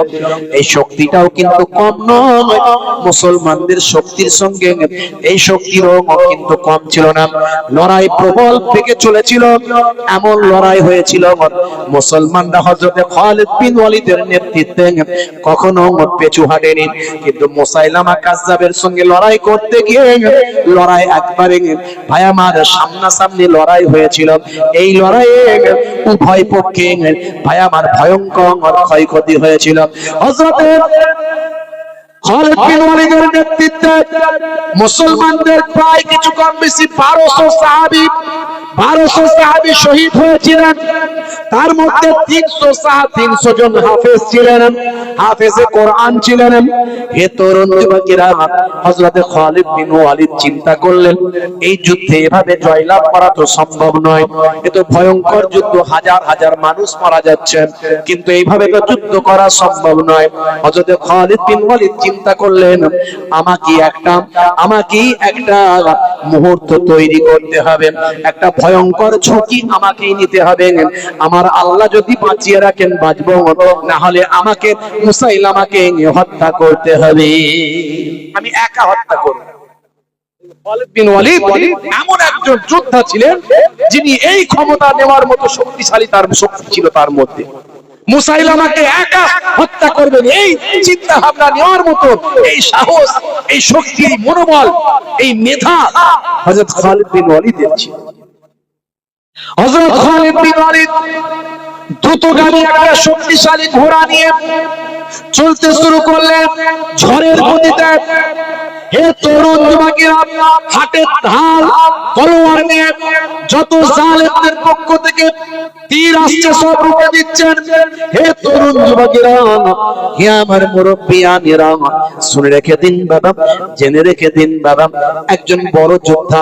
এই শক্তিটাও কিন্তু কম নয়, মুসলমানদের শক্তির সঙ্গে এই শক্তিরও কিন্তু কম ছিল না। লড়াই প্রবল থেকে চলেছিল, এমন লড়াই হয়েছিল মুসলমানরা হযরতে খালিদ বিন ওয়ালিদের নেতৃত্বে কখনো পেছু হাঁটেনি, কিন্তু মুসাইলামা কাজ্জাবের সঙ্গে লড়াই করতে গিয়ে লড়াই একবারে ভাই আমার সামনাসামনি লড়াই হয়েছিল। এই লড়াইয়ে উভয় পক্ষে ভাই আমার ভয়ঙ্কর ক্ষয়ক্ষতি হয়েছিল। হযরতে খালিদ বিন ওয়ালিদের নেতৃত্বে মুসলমানদের প্রায় কিছু কম বেশি 1200 সাহাবী শহীদ হয়েছিলেন। তার মধ্যে 300 জন হাফেজ ছিলেন, হাফেজে কোরআন ছিলেন। হে তরুণ যুবকেরা, হযরতে খালিদ বিন ওয়ালিদ চিন্তা করলেন, এই যুদ্ধে এভাবে জয়লাভ করা তো সম্ভব নয়, এ তো ভয়ঙ্কর যুদ্ধ, হাজার হাজার মানুষ মারা যাচ্ছে, কিন্তু এইভাবে তো যুদ্ধ করা সম্ভব নয়। হযরতে খালিদ বিন ওয়ালিদ চিন্তা করলেন, আমাকে একটা মুহূর্ত তৈরি করতে হবে, একটা ভয়ঙ্কর ঝুঁকি আমাকেই নিতে হবে। আমার আল্লাহ যদি বাঁচিয়ে রাখেন বাঁচবো, না হলে আমাকে মুসাইলামাকে হত্যা করতে হবে, আমি একা হত্যা করব। খালিদ বিন ওয়ালিদ এমন একজন যোদ্ধা ছিলেন যিনি এই ক্ষমতা নেওয়ার মতো শক্তিশালী, তার শক্তি ছিল তার মধ্যে। মুসাইলামাকে একা হত্যা করবেন এই চিন্তা ভাবনা নেওয়ার মতো এই সাহস, এই শক্তি, এই মনোবল, এই মেধা হযরত খালিদ বিন ওয়ালিদের ছিল। হযরত খালিদ বিন ওয়ালিদ দ্রুতগামী একটা শক্তিশালী ঘোড়া নিয়ে চলতে শুরু করলেন ঝড়ের গতিতে। হে তরুণ যুবকেরা, হাতের ঢাল তলোয়ার নিয়ে যত জালেমদের পক্ষ থেকে তীর আসছে সব রুখে দিচ্ছেন। হে তরুণ যুবকেরা, হে আমার মুরব্বিয়ানেরা, শুনে রেখে দিন বাবা, জেনে রেখে দিন বাবা, একজন বড় যোদ্ধা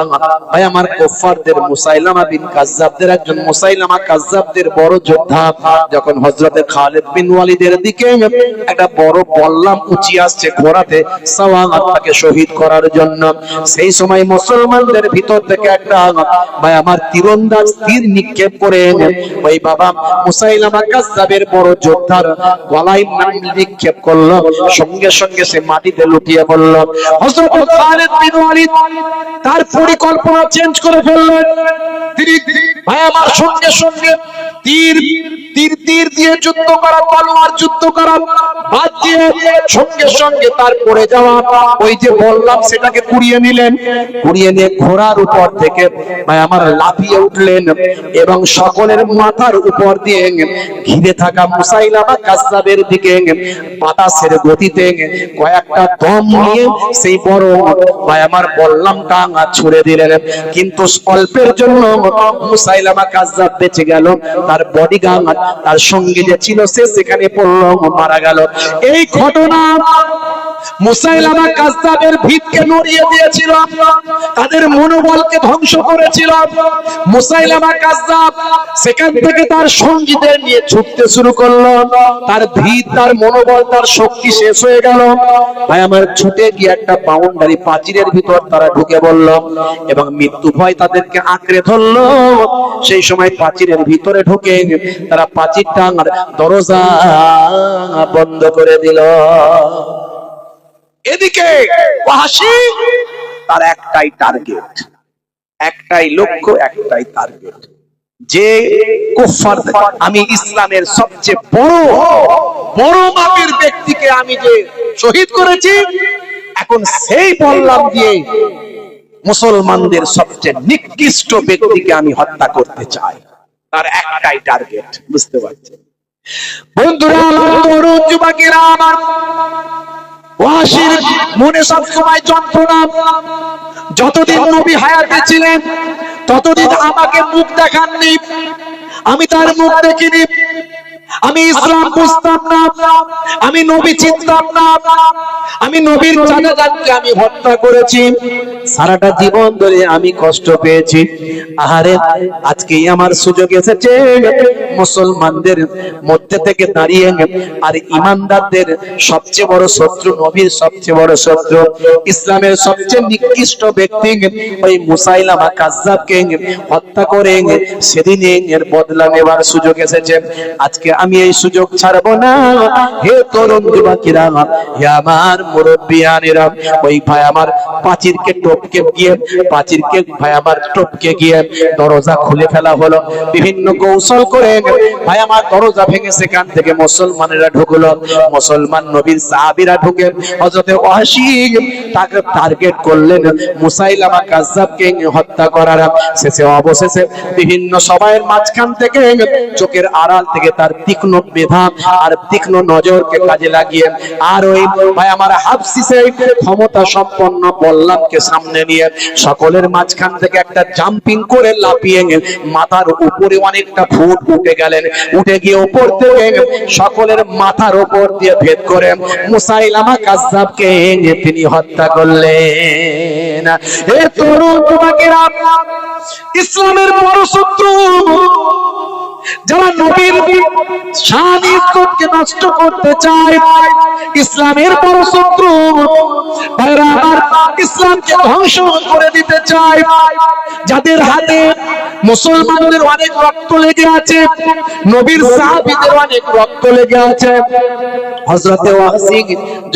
ভাই আমার কুফফারদের মুসাইলামা বিন কাজ্জাবদের, একজন মুসাইলামা কাজ্জাবদের বড় যোদ্ধা যখন হযরতে খালিদ বিন ওয়ালিদের দিকে একটা বড় বল্লাম উঁচিয়ে আসছে ঘোড়াতে সওয়ার, তাকে শহীদ করার জন্য, সেই সময় মুসলমানদের ভিতর থেকে একটা ভাই আমার তীরন্দাজ তীর নিক্ষেপ করে ওই বাবা মুসাইলামা কাজ্জাবের বড় যোদ্ধার গলায় নিক্ষেপ করলো, সঙ্গে সঙ্গে সে মাটিতে লুটিয়ে পড়ল। হযরত খালিদ বিন ওয়ালিদ তার পরিকল্পনা চেঞ্জ করে ফেললেন, তিনি ভাই আমার সঙ্গে সঙ্গে তীর তীর দিয়ে যুদ্ধ করা, তলোয়ার যুদ্ধ করা বাদ দিয়ে সঙ্গে সঙ্গে তার পড়ে যাওয়া ওই যে বললাম সেটাকে কুড়িয়ে নিলেন। কুড়িয়ে নিয়ে ঘোড়ার উপর থেকে ভাই আমার লাফিয়ে উঠলেন এবং সকলের মাথার উপর দিয়ে ঘিরে থাকা মুসাইলামা কাজ্জাবের দিকে বাতাসের গতিতে কয়েকটা দম নিয়ে সেই বড় ভাই আমার বললাম টাঙ্গা ছুড়ে দিলেন। কিন্তু অল্পের জন্য মুসাইলামা কাজ্জাব বেঁচে গেল, তার বডিগার্ড তার সঙ্গে যে ছিল সে সেখানে পড়ল, মারা গেল। এই ঘটনা মুসাইলামা কাজ্জাবের ভিতকে নড়িয়ে দিয়েছিল, তাদের মনোবলকে ধ্বংস করেছিল। মুসাইলামা কাজ্জাব সেখান থেকে তার সঙ্গীদের নিয়ে ছুটতে শুরু করলো, তার ভিত, তার মনোবল, তার শক্তি শেষ হয়ে গেল। ভাই আমার ছুটে গিয়ে একটা বাউন্ডারি প্রাচীরের ভিতর তারা ঢুকে বলল এবং মৃত্যু ভয় তাদেরকে আঁকড়ে ধরলো। সেই সময় প্রাচীরের ভিতরে ঢুকে তারা প্রাচীরটা দরজা বন্ধ করে দিল। এদিকে ওয়াহশী তার একটাই টার্গেট, একটাই লক্ষ্য, একটাই টার্গেট, যে কুফার আমি ইসলামের সবচেয়ে বড় মাপের ব্যক্তিকে আমি যে শহীদ করেছি, এখন সেই বললাম দিয়ে মুসলমানদের সবচেয়ে নিকৃষ্ট ব্যক্তিকে আমি হত্যা করতে চাই। তার একটাই টার্গেট, বুঝতে পারছেন বন্ধুরা? তরুণ যুবকেরা আমার, ওয়াহশীর মনে সব সময় যন্ত্রণা। যতদিন নবী হায়াতে ছিলেন ততদিন আমাকে মুখ দেখাননি, আমি তার মুখ দেখিনি, আমি ইসলাম বুঝতাম না, আমি নবী চিনতাম না, আমি নবীর জানাজাকে আমি হত্যা করেছি, সারাটা জীবন ধরে আমি কষ্ট পেয়েছি। আহারে আজকেই আমার সুযোগ এসেছে মুসলমানদের মধ্যে থেকে দাঁড়িয়ে আর ইমানদারদের সবচেয়ে বড় শত্রু, নবীর সবচেয়ে বড় শত্রু, ইসলামের সবচেয়ে নিকৃষ্ট ব্যক্তি ওই মুসাইলামা কাজ্জাবকে হত্যা করে সেদিনে এর বদলা নেবার সুযোগ এসেছে। আজকে আমি এই সুযোগ ছাড়বো না। হে তরুণ যুবকেরা, হে আমার মুরব্বিয়ানেরা, ওই ভাই আমার প্রাচীরকে টপকে গিয়ে, প্রাচীরকে ভাই আমার টপকে গিয়ে দরজা খুলে ফেলা হলো। বিভিন্ন কৌশল করে ভাই আমার দরজা ভেঙে সেখান থেকে মুসলমানেরা ঢুকলো। মুসলমান নবীর সাহাবীরা ঢুকে হযরতে ওয়াহশী তাকে টার্গেট করলেন মুসাইলামা কাজ্জাবকে হত্যা করার। শেষে অবশেষে বিভিন্ন সবাইয়ের মাঝখান থেকে চোখের আড়াল থেকে তার তীক্ষ্ণ মেধা আর তীক্ষ্ণ নজরকে কাজে লাগিয়ে আর ওই ভাই আমার হাফসি সেই ক্ষমতা সম্পন্ন বল্লামকে সামনে নিয়ে সকলের মাঝখান থেকে একটা জাম্পিং করে লাফিয়ে মাথার উপরে অনেকটা ফুট উঠে গেলেন। উঠে গিয়ে উপর থেকে সকলের মাথার উপর দিয়ে ভেদ করে মুসাইলামা কাজ্জাবকে তিনি হত্যা করলেন। হে তরুণ যুবকেরা, ইসলামের বড় শত্রু যারা নবীর শান ইজ্জতকে নষ্ট করতে চায়, ইসলামের বড় শত্রু ভাইরা আমার, ইসলামকে ধ্বংস করে দিতে চায়, যাদের হাতে মুসলমানদের অনেক রক্ত লেগে আছে, নবীর সাহাবীদের অনেক রক্ত লেগে আছে। হযরতে ওয়াহশী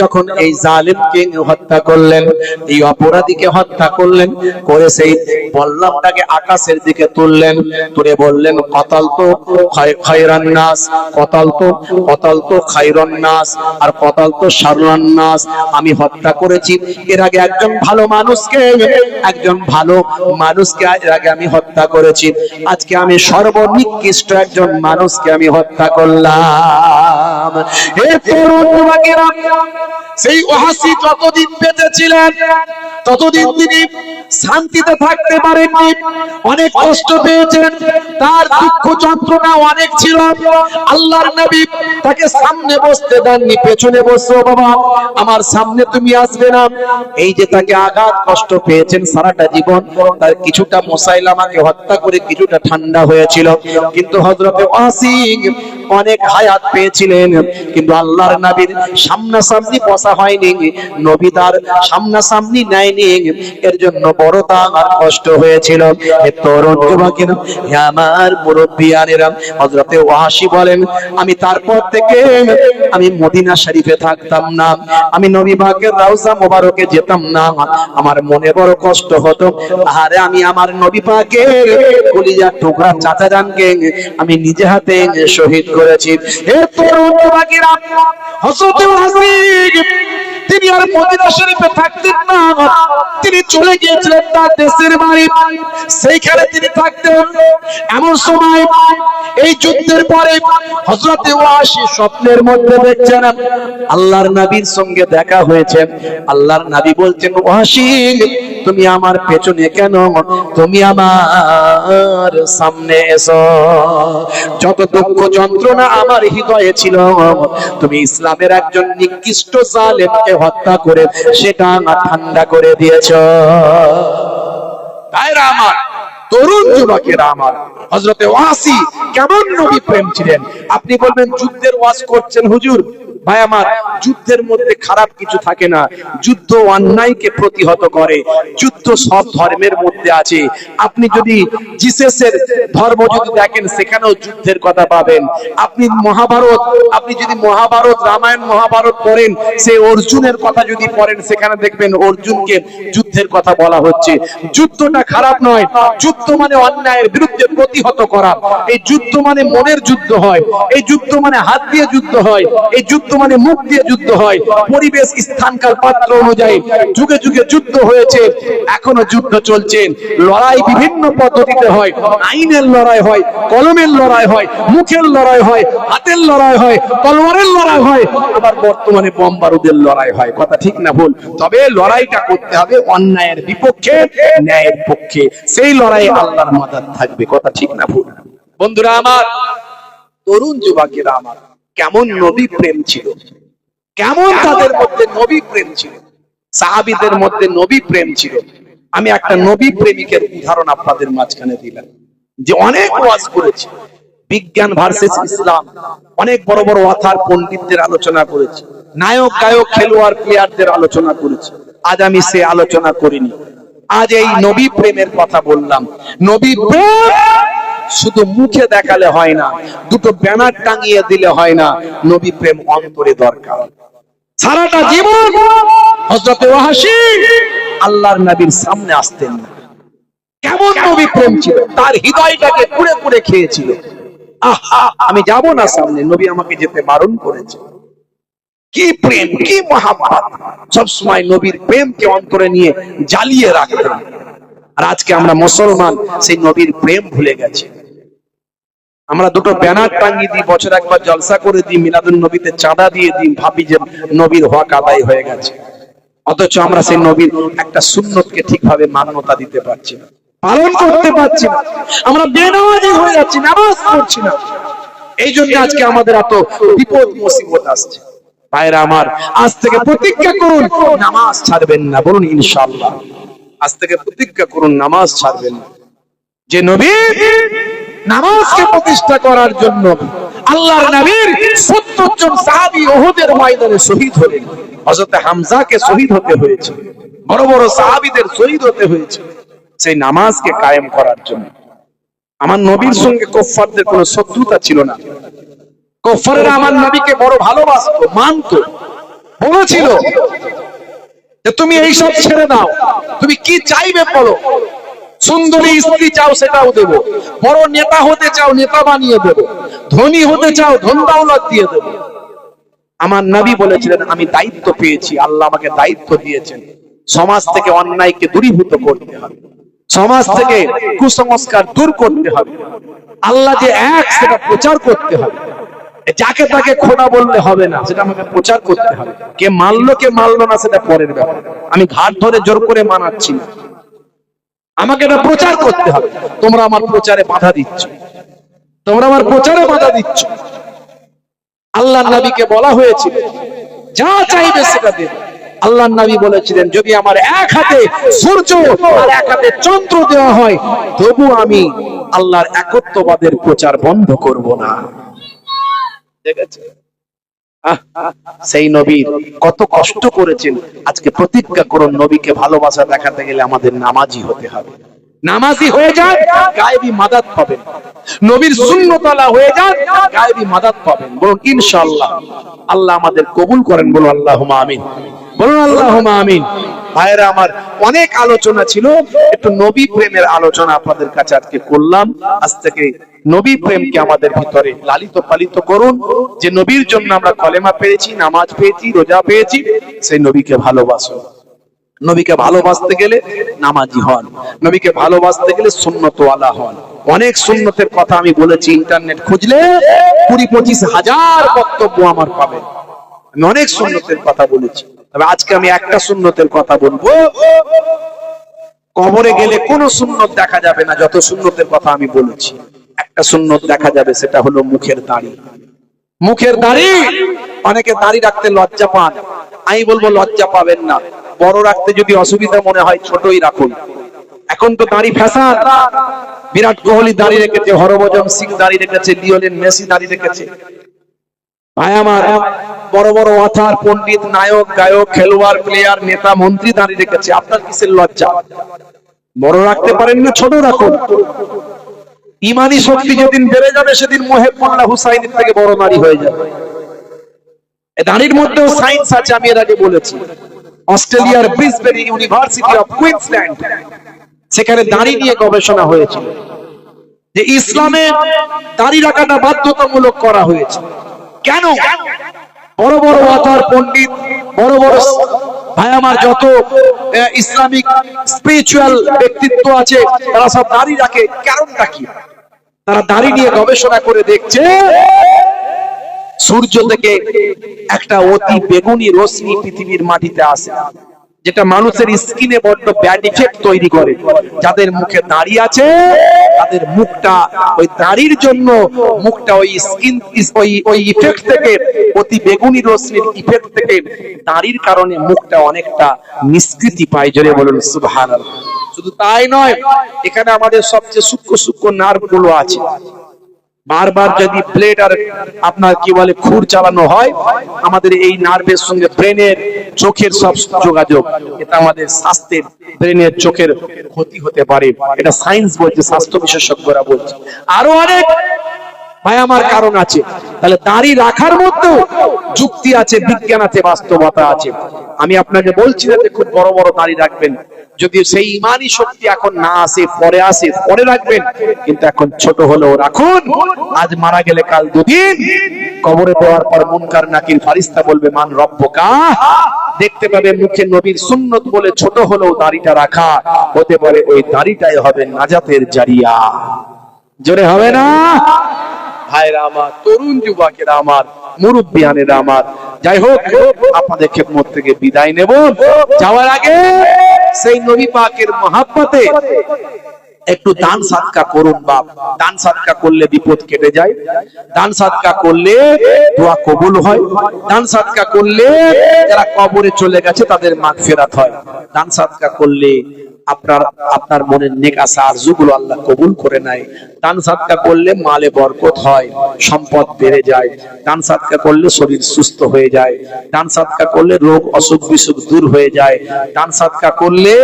যখন এই জালিমকে হত্যা করলেন, এই অপরাধীকে হত্যা করলেন, করে সেই বল্লমটাকে আকাশের দিকে তুললেন, তুলে বললেন কতালতু খায়রান নাস, কতালতু খায়রান নাস আর কতালতু শাররান নাস। আমি হত্যা করেছি এর আগে একজন ভালো মানুষকে, এর আগে আমি হত্যা করেছি, আজকে আমি সর্বনিকৃষ্ট একজন মানুষকে আমি হত্যা করলাম। হে তরুণ যুবকেরা, সেই ওয়াহশী যতদিন বেঁচে ছিলেন ততদিন তিনি শান্তিতে থাকতে পারেননি, অনেক কষ্ট পেয়েছেন, তার দুঃখ যন্ত্রণা অনেক ছিল। আল্লাহর নবী তাকে সামনে বসতে দেননি, পেছনে বসো বাবা, আমার সামনে তুমি আসবে না। এই যে তাকে আঘাত কষ্ট পেয়েছেন সারাটা জীবন, তার কিছুটা মুসাইলামাকে হত্যা করে কিছুটা ঠান্ডা হয়েছিল, কিন্তু হযরতে ওয়াহশী অনেক হায়াত পেয়েছিলেন। কিন্তু আল্লাহর নবীর সামনাসামনি বসা হয়নি, নবী তার সামনাসামনি নেয়নি, এর জন্য বড় তার কষ্ট হয়েছিল। এ তরুণ যুবকেরা, হে আমার মুরব্বিয়ানেরা, হযরতে ওয়াসি বলেন, আমি তারপর থেকে আমি মদিনা শরীফে থাকতাম না, আমি নবী পাকের রওজা মোবারকে যেতাম না। আমার মনে বড় কষ্ট হতো, আরে আমি আমার নবী পাকের কলিজার টুকরা চাচা জানকে আমি নিজে হাতে শহীদ করেছি। হে তরুণ যুবকেরা, হযরতে ওয়াসি তিনি আর মদিনা শরীফে থাকতেন না, তিনি চলে গিয়েছিলেন তার দেশের বাড়ি, সেইখানে তিনি থাকতেন। এমন সময় এই যুদ্ধের পরে হযরতে ওয়াসি স্বপ্নের মধ্যে দেখছেন আল্লাহর নবীর সঙ্গে দেখা হয়েছে। আল্লাহর নবী বলছেন, ওয়াসি তুমি আমার পেছনে কেন, তুমি আমার সামনে এসো। যত দুঃখ যন্ত্রণা আমার হৃদয়ে ছিল, তুমি ইসলামের একজন নিকৃষ্ট জালেমকে হত্যা করে সেটা ঠান্ডা করে দিয়েছো। ভাইরা আমার, তরুণ যুবকেরা আমার, হযরতে ওয়াসি কেমন নবী প্রেম ছিলেন। আপনি বলবেন যুদ্ধের ওয়াজ করছেন হুজুর। ভাই আমার, যুদ্ধের মধ্যে খারাপ কিছু থাকে না, যুদ্ধ অন্যায়কে প্রতিহত করে, যুদ্ধ সব ধর্মের মধ্যে আছে। আপনি যদি জিসাসের ধর্ম যদি দেখেন, সেখানেও যুদ্ধের কথা পাবেন। আপনি মহাভারত, আপনি যদি মহাভারত, রামায়ণ মহাভারত পড়েন, সে অর্জুনের কথা যদি পড়েন, সেখানে দেখবেন অর্জুনকে যুদ্ধের কথা বলা হচ্ছে। যুদ্ধটা খারাপ নয়, যুদ্ধ মানে অন্যায়ের বিরুদ্ধে প্রতিহত করা। এই যুদ্ধ মানে মনের যুদ্ধ হয়, এই যুদ্ধ মানে হাত দিয়ে যুদ্ধ হয়, এই যুদ্ধ মানে মুখ দিয়ে যুদ্ধ হয়। পরিবেশ, স্থানকাল, পাত্র অনুযায়ী যুগে যুগে যুদ্ধ হয়েছে, এখনো যুদ্ধ চলছে। লড়াই বিভিন্ন পদ্ধতিতে হয়, আইনের লড়াই হয়, কলমের লড়াই হয়, মুখের লড়াই হয়, হাতের লড়াই হয়, তলোয়ারের লড়াই হয়, আবার বর্তমানে বোম বারুদের লড়াই হয়। কথা ঠিক না ভুল? তবে লড়াইটা করতে হবে অন্যায়ের বিপক্ষে, ন্যায়ের পক্ষে। সেই লড়াইয়ে আল্লাহর মাদাদ থাকবে। কথা ঠিক না ভুল? বন্ধুরা আমার, তরুণ যুবকেরা আমার, কেমন নবী প্রেম ছিল, কেমন তাদের মধ্যে নবী প্রেম ছিল, সাহাবীদের মধ্যে নবী প্রেম ছিল। আমি একটা নবী প্রেমিকের উদাহরণ আপনাদের মাঝখানে দিলাম, যে অনেক ওয়াজ করেছে, বিজ্ঞান ভার্সেস ইসলাম, অনেক বড় বড় অথার পণ্ডিতদের আলোচনা করেছে, নায়ক গায়ক খেলোয়াড় প্লেয়ারদের আলোচনা করেছে। আজ আমি সে আলোচনা করিনি, আজ এই নবী প্রেমের কথা বললাম। নবী প্রেম শুধু মুখে দেখালে হয় না, দুটো ব্যানার টাঙিয়ে দিলে হয় না, নবী প্রেম অন্তরে দরকার। সারাটা জীবন হযরতে ওয়াসি আল্লাহর নবীর সামনে আসতেন না। কেমন নবী প্রেম ছিল, তার হৃদয়টাকে পুড়ে পুড়ে খেয়েছিল। আহা, আমি যাব না সামনে, নবী আমাকে যেতে বারণ করেছে। কি প্রেম, কি মহাব্বত! সব সময় নবীর প্রেমকে অন্তরে নিয়ে জ্বালিয়ে রাখতেন। আর আজকে আমরা মুসলমান সেই নবীর প্রেম ভুলে গেছি। আমরা দুটো ব্যানার টাঙ্গিয়ে দিই, বছর একবার জলসা করে দিই, মিলাদুন নবীতে চাঁদা দিয়ে দিই, ভাবি যে নবীর হক আদায় হয়ে গেছে। অথচ আমরা সেই নবীর একটা সুন্নতকে ঠিকভাবে মান্যতা দিতে পারছি না, পালন করতে পারছি না। আমরা বেনামাজি হয়ে যাচ্ছি, নামাজ পড়ছি না। এই জন্য আজকে আমাদের এত বিপদ মুসিবত আসছে। ভাইরা আমার, আজ থেকে প্রতিজ্ঞা করুন নামাজ ছাড়বেন না। বলুন ইনশাআল্লাহ। আজ থেকে প্রতিজ্ঞা করুন নামাজ ছাড়বেন না। যে নবী নামাজকে প্রতিষ্ঠা করার জন্য আল্লাহর নবীর ৭০ জন সাহাবী উহুদের ময়দানে শহীদ হলেন। হযরত হামজাকে শহীদ হতে হয়েছে, বড় বড় সাহাবীদের শহীদ হতে হয়েছে সেই নামাজকে কায়েম করার জন্য। আমার নবীর সঙ্গে কুফফারদের কোনো শত্রুতা ছিল না। কুফফাররা আমার নবীকে বড় ভালোবাসতো, মানতো, বলেছিল যে তুমি এই সব ছেড়ে দাও, তুমি কি চাইবে বলো, সুন্দরী স্ত্রী চাও সেটাও দেব, বড় নেতা হতে চাও নেতা বানিয়ে দেব, ধনী হতে চাও ধন দৌলত দিয়ে দেব। আমার নবী বলেছিলেন আমি দায়িত্ব পেয়েছি, আল্লাহ আমাকে দায়িত্ব দিয়েছেন, সমাজ থেকে অন্যায়কে দূরীভূত করতে হবে, সমাজ থেকে কুসংস্কার দূর করতে হবে, আল্লাহ যে এক সেটা প্রচার করতে হবে। যাকে তাকে খোদা বললে হবে না, সেটা আমাকে প্রচার করতে হবে। কে মানলো কে মানলো না সেটা পরের ব্যাপার, আমি ঘাট ধরে জোর করে মানাচ্ছি না, আমাকে এটা প্রচার করতে হবে। তোমরা আমার প্রচারে বাধা দিচ্ছ, তোমরা আমার প্রচারে বাধা দিচ্ছ। আল্লাহর নবীকে বলা হয়েছিল যা চাইবে সেটা দেবে। আল্লাহর নবী বলেছিলেন যদি আমার এক হাতে সূর্য আর এক হাতে চন্দ্র দেওয়া হয় তবু আমি আল্লাহর একত্ববাদের প্রচার বন্ধ করব না। ঠিক আছে? সেই নবীর কত কষ্ট করেছেন। আজকে প্রতিজ্ঞা করুন, নবীকে ভালোবাসা দেখাতে গেলে আমাদের নামাজি হতে হবে। নামাজি হয়ে যায় গায়েবী মাদাত পাবেন, নবীর সুন্নতওয়ালা হয়ে যায় গায়েবী মাদাত পাবেন। বলুন ইনশাআল্লাহ। আল্লাহ আমাদের কবুল করেন, বলুন আল্লাহুম্মা আমিন, বলুন আল্লাহুম্মা আমিন। ভাইরা আমার, অনেক আলোচনা ছিল, একটু নবী প্রেমের আলোচনা আপনাদের কাছে আজকে করলাম। আজ থেকে নবী প্রেমকে আমাদের ভিতরে লালিত পালিত করুন। যে নবীর জন্য আমরা কলেমা পেয়েছি, নামাজ পেয়েছি, রোজা পেয়েছি, সেই নবীকে ভালোবাসুন। নবীকে ভালোবাসতে গেলে নামাজি হন, নবীকে ভালোবাসতে গেলে সুন্নতওয়ালা হন। অনেক সুন্নতের কথা আমি বলেছি, ইন্টারনেট খুঁজলে 20-25 হাজার বক্তব্য আমার পাবেন। আমি অনেক সুন্নতের কথা বলেছি, তবে আজকে আমি একটা সুন্নতের কথা বলবো। কবরে গেলে কোন সুন্নত দেখা যাবে না, যত সুন্নতের কথা আমি বলেছি। একটা সুন্নত দেখা যাবে, সেটা হলো মুখের দাড়ি। মুখের দাড়ি, অনেকে দাড়ি রাখতে লজ্জা পান, আমি বলবো লজ্জা পাবেন না। বড় রাখতে যদি অসুবিধা মনে হয়, ছোটই রাখুন। এখন তো দাড়ি ফ্যাশন, বিরাট কোহলি দাড়ি রেখেছে, হরভজন সিং দাড়ি রেখেছে, লিওনেল মেসি দাড়ি রেখেছে। ভাই আমার, বড় বড় অথার পণ্ডিত, নায়ক, গায়ক, খেলোয়াড়, প্লেয়ার, নেতা, মন্ত্রী দাড়ি রেখেছে। আপনার কিসের লজ্জা? বড় রাখতে পারেন না, ছোট রাখুন। ইমানি শক্তি যেদিন বেড়ে যাবে, সেদিন মোহেবুল্লাহ হুসাইনের থেকে বড় নারী হয়ে যাবে। দাড়ির মধ্যেও সায়েন্স আছে, আমি এর আগে বলেছি। অস্ট্রেলিয়ার ব্রিসবেরি ইউনিভার্সিটি অফ কুইন্সল্যান্ড, সেখানে দাড়ি নিয়ে গবেষণা হয়েছিল যে ইসলামে দাড়ি রাখাটা বাধ্যতামূলক করা হয়েছে। কেন? বড় বড় অথার পণ্ডিত, বড় বড় ভাই আমার, যত ইসলামিক স্পিরিচুয়াল ব্যক্তিত্ব আছে, তারা সব দাড়ি রাখে। কারণটা কি? তারা দাড়ি নিয়ে গবেষণা করে দেখছে, সূর্য থেকে একটা অতি বেগুনি রশ্মি পৃথিবীর মাটিতে আসে, যেটা মানুষের স্কিনে বড্ড ব্যাড ইফেক্ট তৈরি করে। যাদের মুখে দাড়ি আছে, তাদের মুখটা ওই দাড়ির জন্য, মুখটা ওই স্কিন ওই ইফেক্ট থেকে, অতি বেগুনি রশ্মির ইফেক্ট থেকে, দাড়ির কারণে মুখটা অনেকটা নিষ্কৃতি পায়। জোরে বলুন সুবহানাল্লাহ। শুধু তাই নয়, এখানে আমাদের সবচেয়ে সূক্ষ্ম সূক্ষ্ম নার্ভ গুলো আছে। বারবার যদি ব্লেড আর আপনার কি বলে খুর চালানো হয়, আমাদের এই নার্ভের সঙ্গে ব্রেনের, চোখের সব যোগাযোগ, এটা আমাদের স্বাস্থ্যের, ব্রেনের, চোখের ক্ষতি হতে পারে। এটা সায়েন্স বলছে, স্বাস্থ্য বিশেষজ্ঞরা বলছে। আরো অনেক ভাই আমার কারণ আছে। তাহলে দাড়ি রাখার মধ্যেও যুক্তি আছে, বিজ্ঞান আছে, বাস্তবতা আছে। আমি আপনাকে বলছি না যে খুব বড় বড় দাড়ি রাখবেন, যদি সেই ইমানি শক্তি এখন না আসে, পরে আসে, পরে রাখবেন, কিন্তু এখন ছোট হলেও রাখুন। আজ মারা গেলে কাল দুদিন, কবরে দেওয়ার পর মুনকার নাকির ফারিস্তা বলবে মান রব্বুকা, দেখতে পাবে মুখে নবীর সুন্নত বলে ছোট হলেও দাড়িটা রাখা, হতে পারে ওই দাড়িটাই হবে নাজাতের জারিয়া। জোরে হবে না? ভাইরা আমার, তরুণ যুবকেরা আমার, মুরব্বিয়ানেরা আমার, যাই হোক, আপনাদের খেদমত থেকে বিদায় নেব। যাওয়ার আগে সেই নবী পাকের মহাব্বতে একটু দান সাদকা করুন বাপ। দান সাদকা করলে বিপদ কেটে যায়, দান সাদকা করলে দোয়া কবুল হয়, দান সাদকা করলে যারা কবরে চলে গেছে তাদের মাগফিরাত হয়, দান সাদকা করলে আপনার মনের নেক আশা আরজুগুলো আল্লাহ কবুল করে নেয়। দান সাদকা করলে মালে বরকত হয়, সম্পদ বেড়ে যায়। দান সাদকা করলে শরীর সুস্থ হয়ে যায়। দান সাদকা করলে রোগ অসুখ বিসুখ দূর হয়ে যায়। দান সাদকা করলে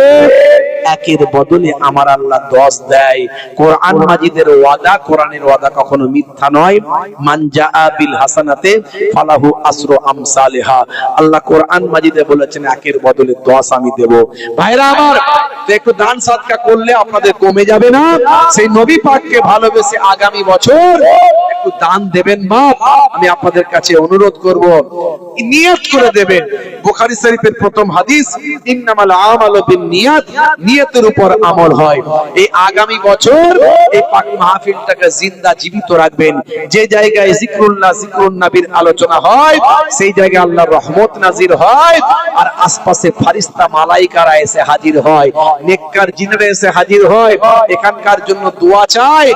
একের বদলে আমার আল্লাহ 10 দেয়। কোরআন মাজিদের ওয়াদা, কোরআনের ওয়াদা কখনো মিথ্যা নয়। মান জাআ বিল হাসানাতে ফালাহু আসরু আমসালিহা। আল্লাহ কোরআন মাজিদে বলেছেন একের বদলে 10 আমি দেব। ভাইরা আমার, একটু দান সাদকা করলে আপনাদের কমে যাবে না? সেই নবী পাককে ভালোবেসে আগামী বছর একটু দান দেবেন বাপ। আমি আপনাদের কাছে অনুরোধ করব, নিয়ত করে দেবেন। বুখারী শরীফের প্রথম হাদিস, ইন্নামাল আমালু বিন্নিয়াত, নিয়তের উপর আমল হয়। এই আগামী বছর এই পাক মাহফিলটাকে জিন্দা জীবিত রাখবেন। যে জায়গায় জিকরুল্লাহ, জিকরুন নবীর আলোচনা হয়, সেই জায়গায় আল্লাহর রহমত নাজির হয়, আর আশপাশে ফেরেশতা মালায়েকারা এসে হাজির হয়, নেককার জিনেরা এসে হাজির হয়, এখানকার জন্য দোয়া চায়।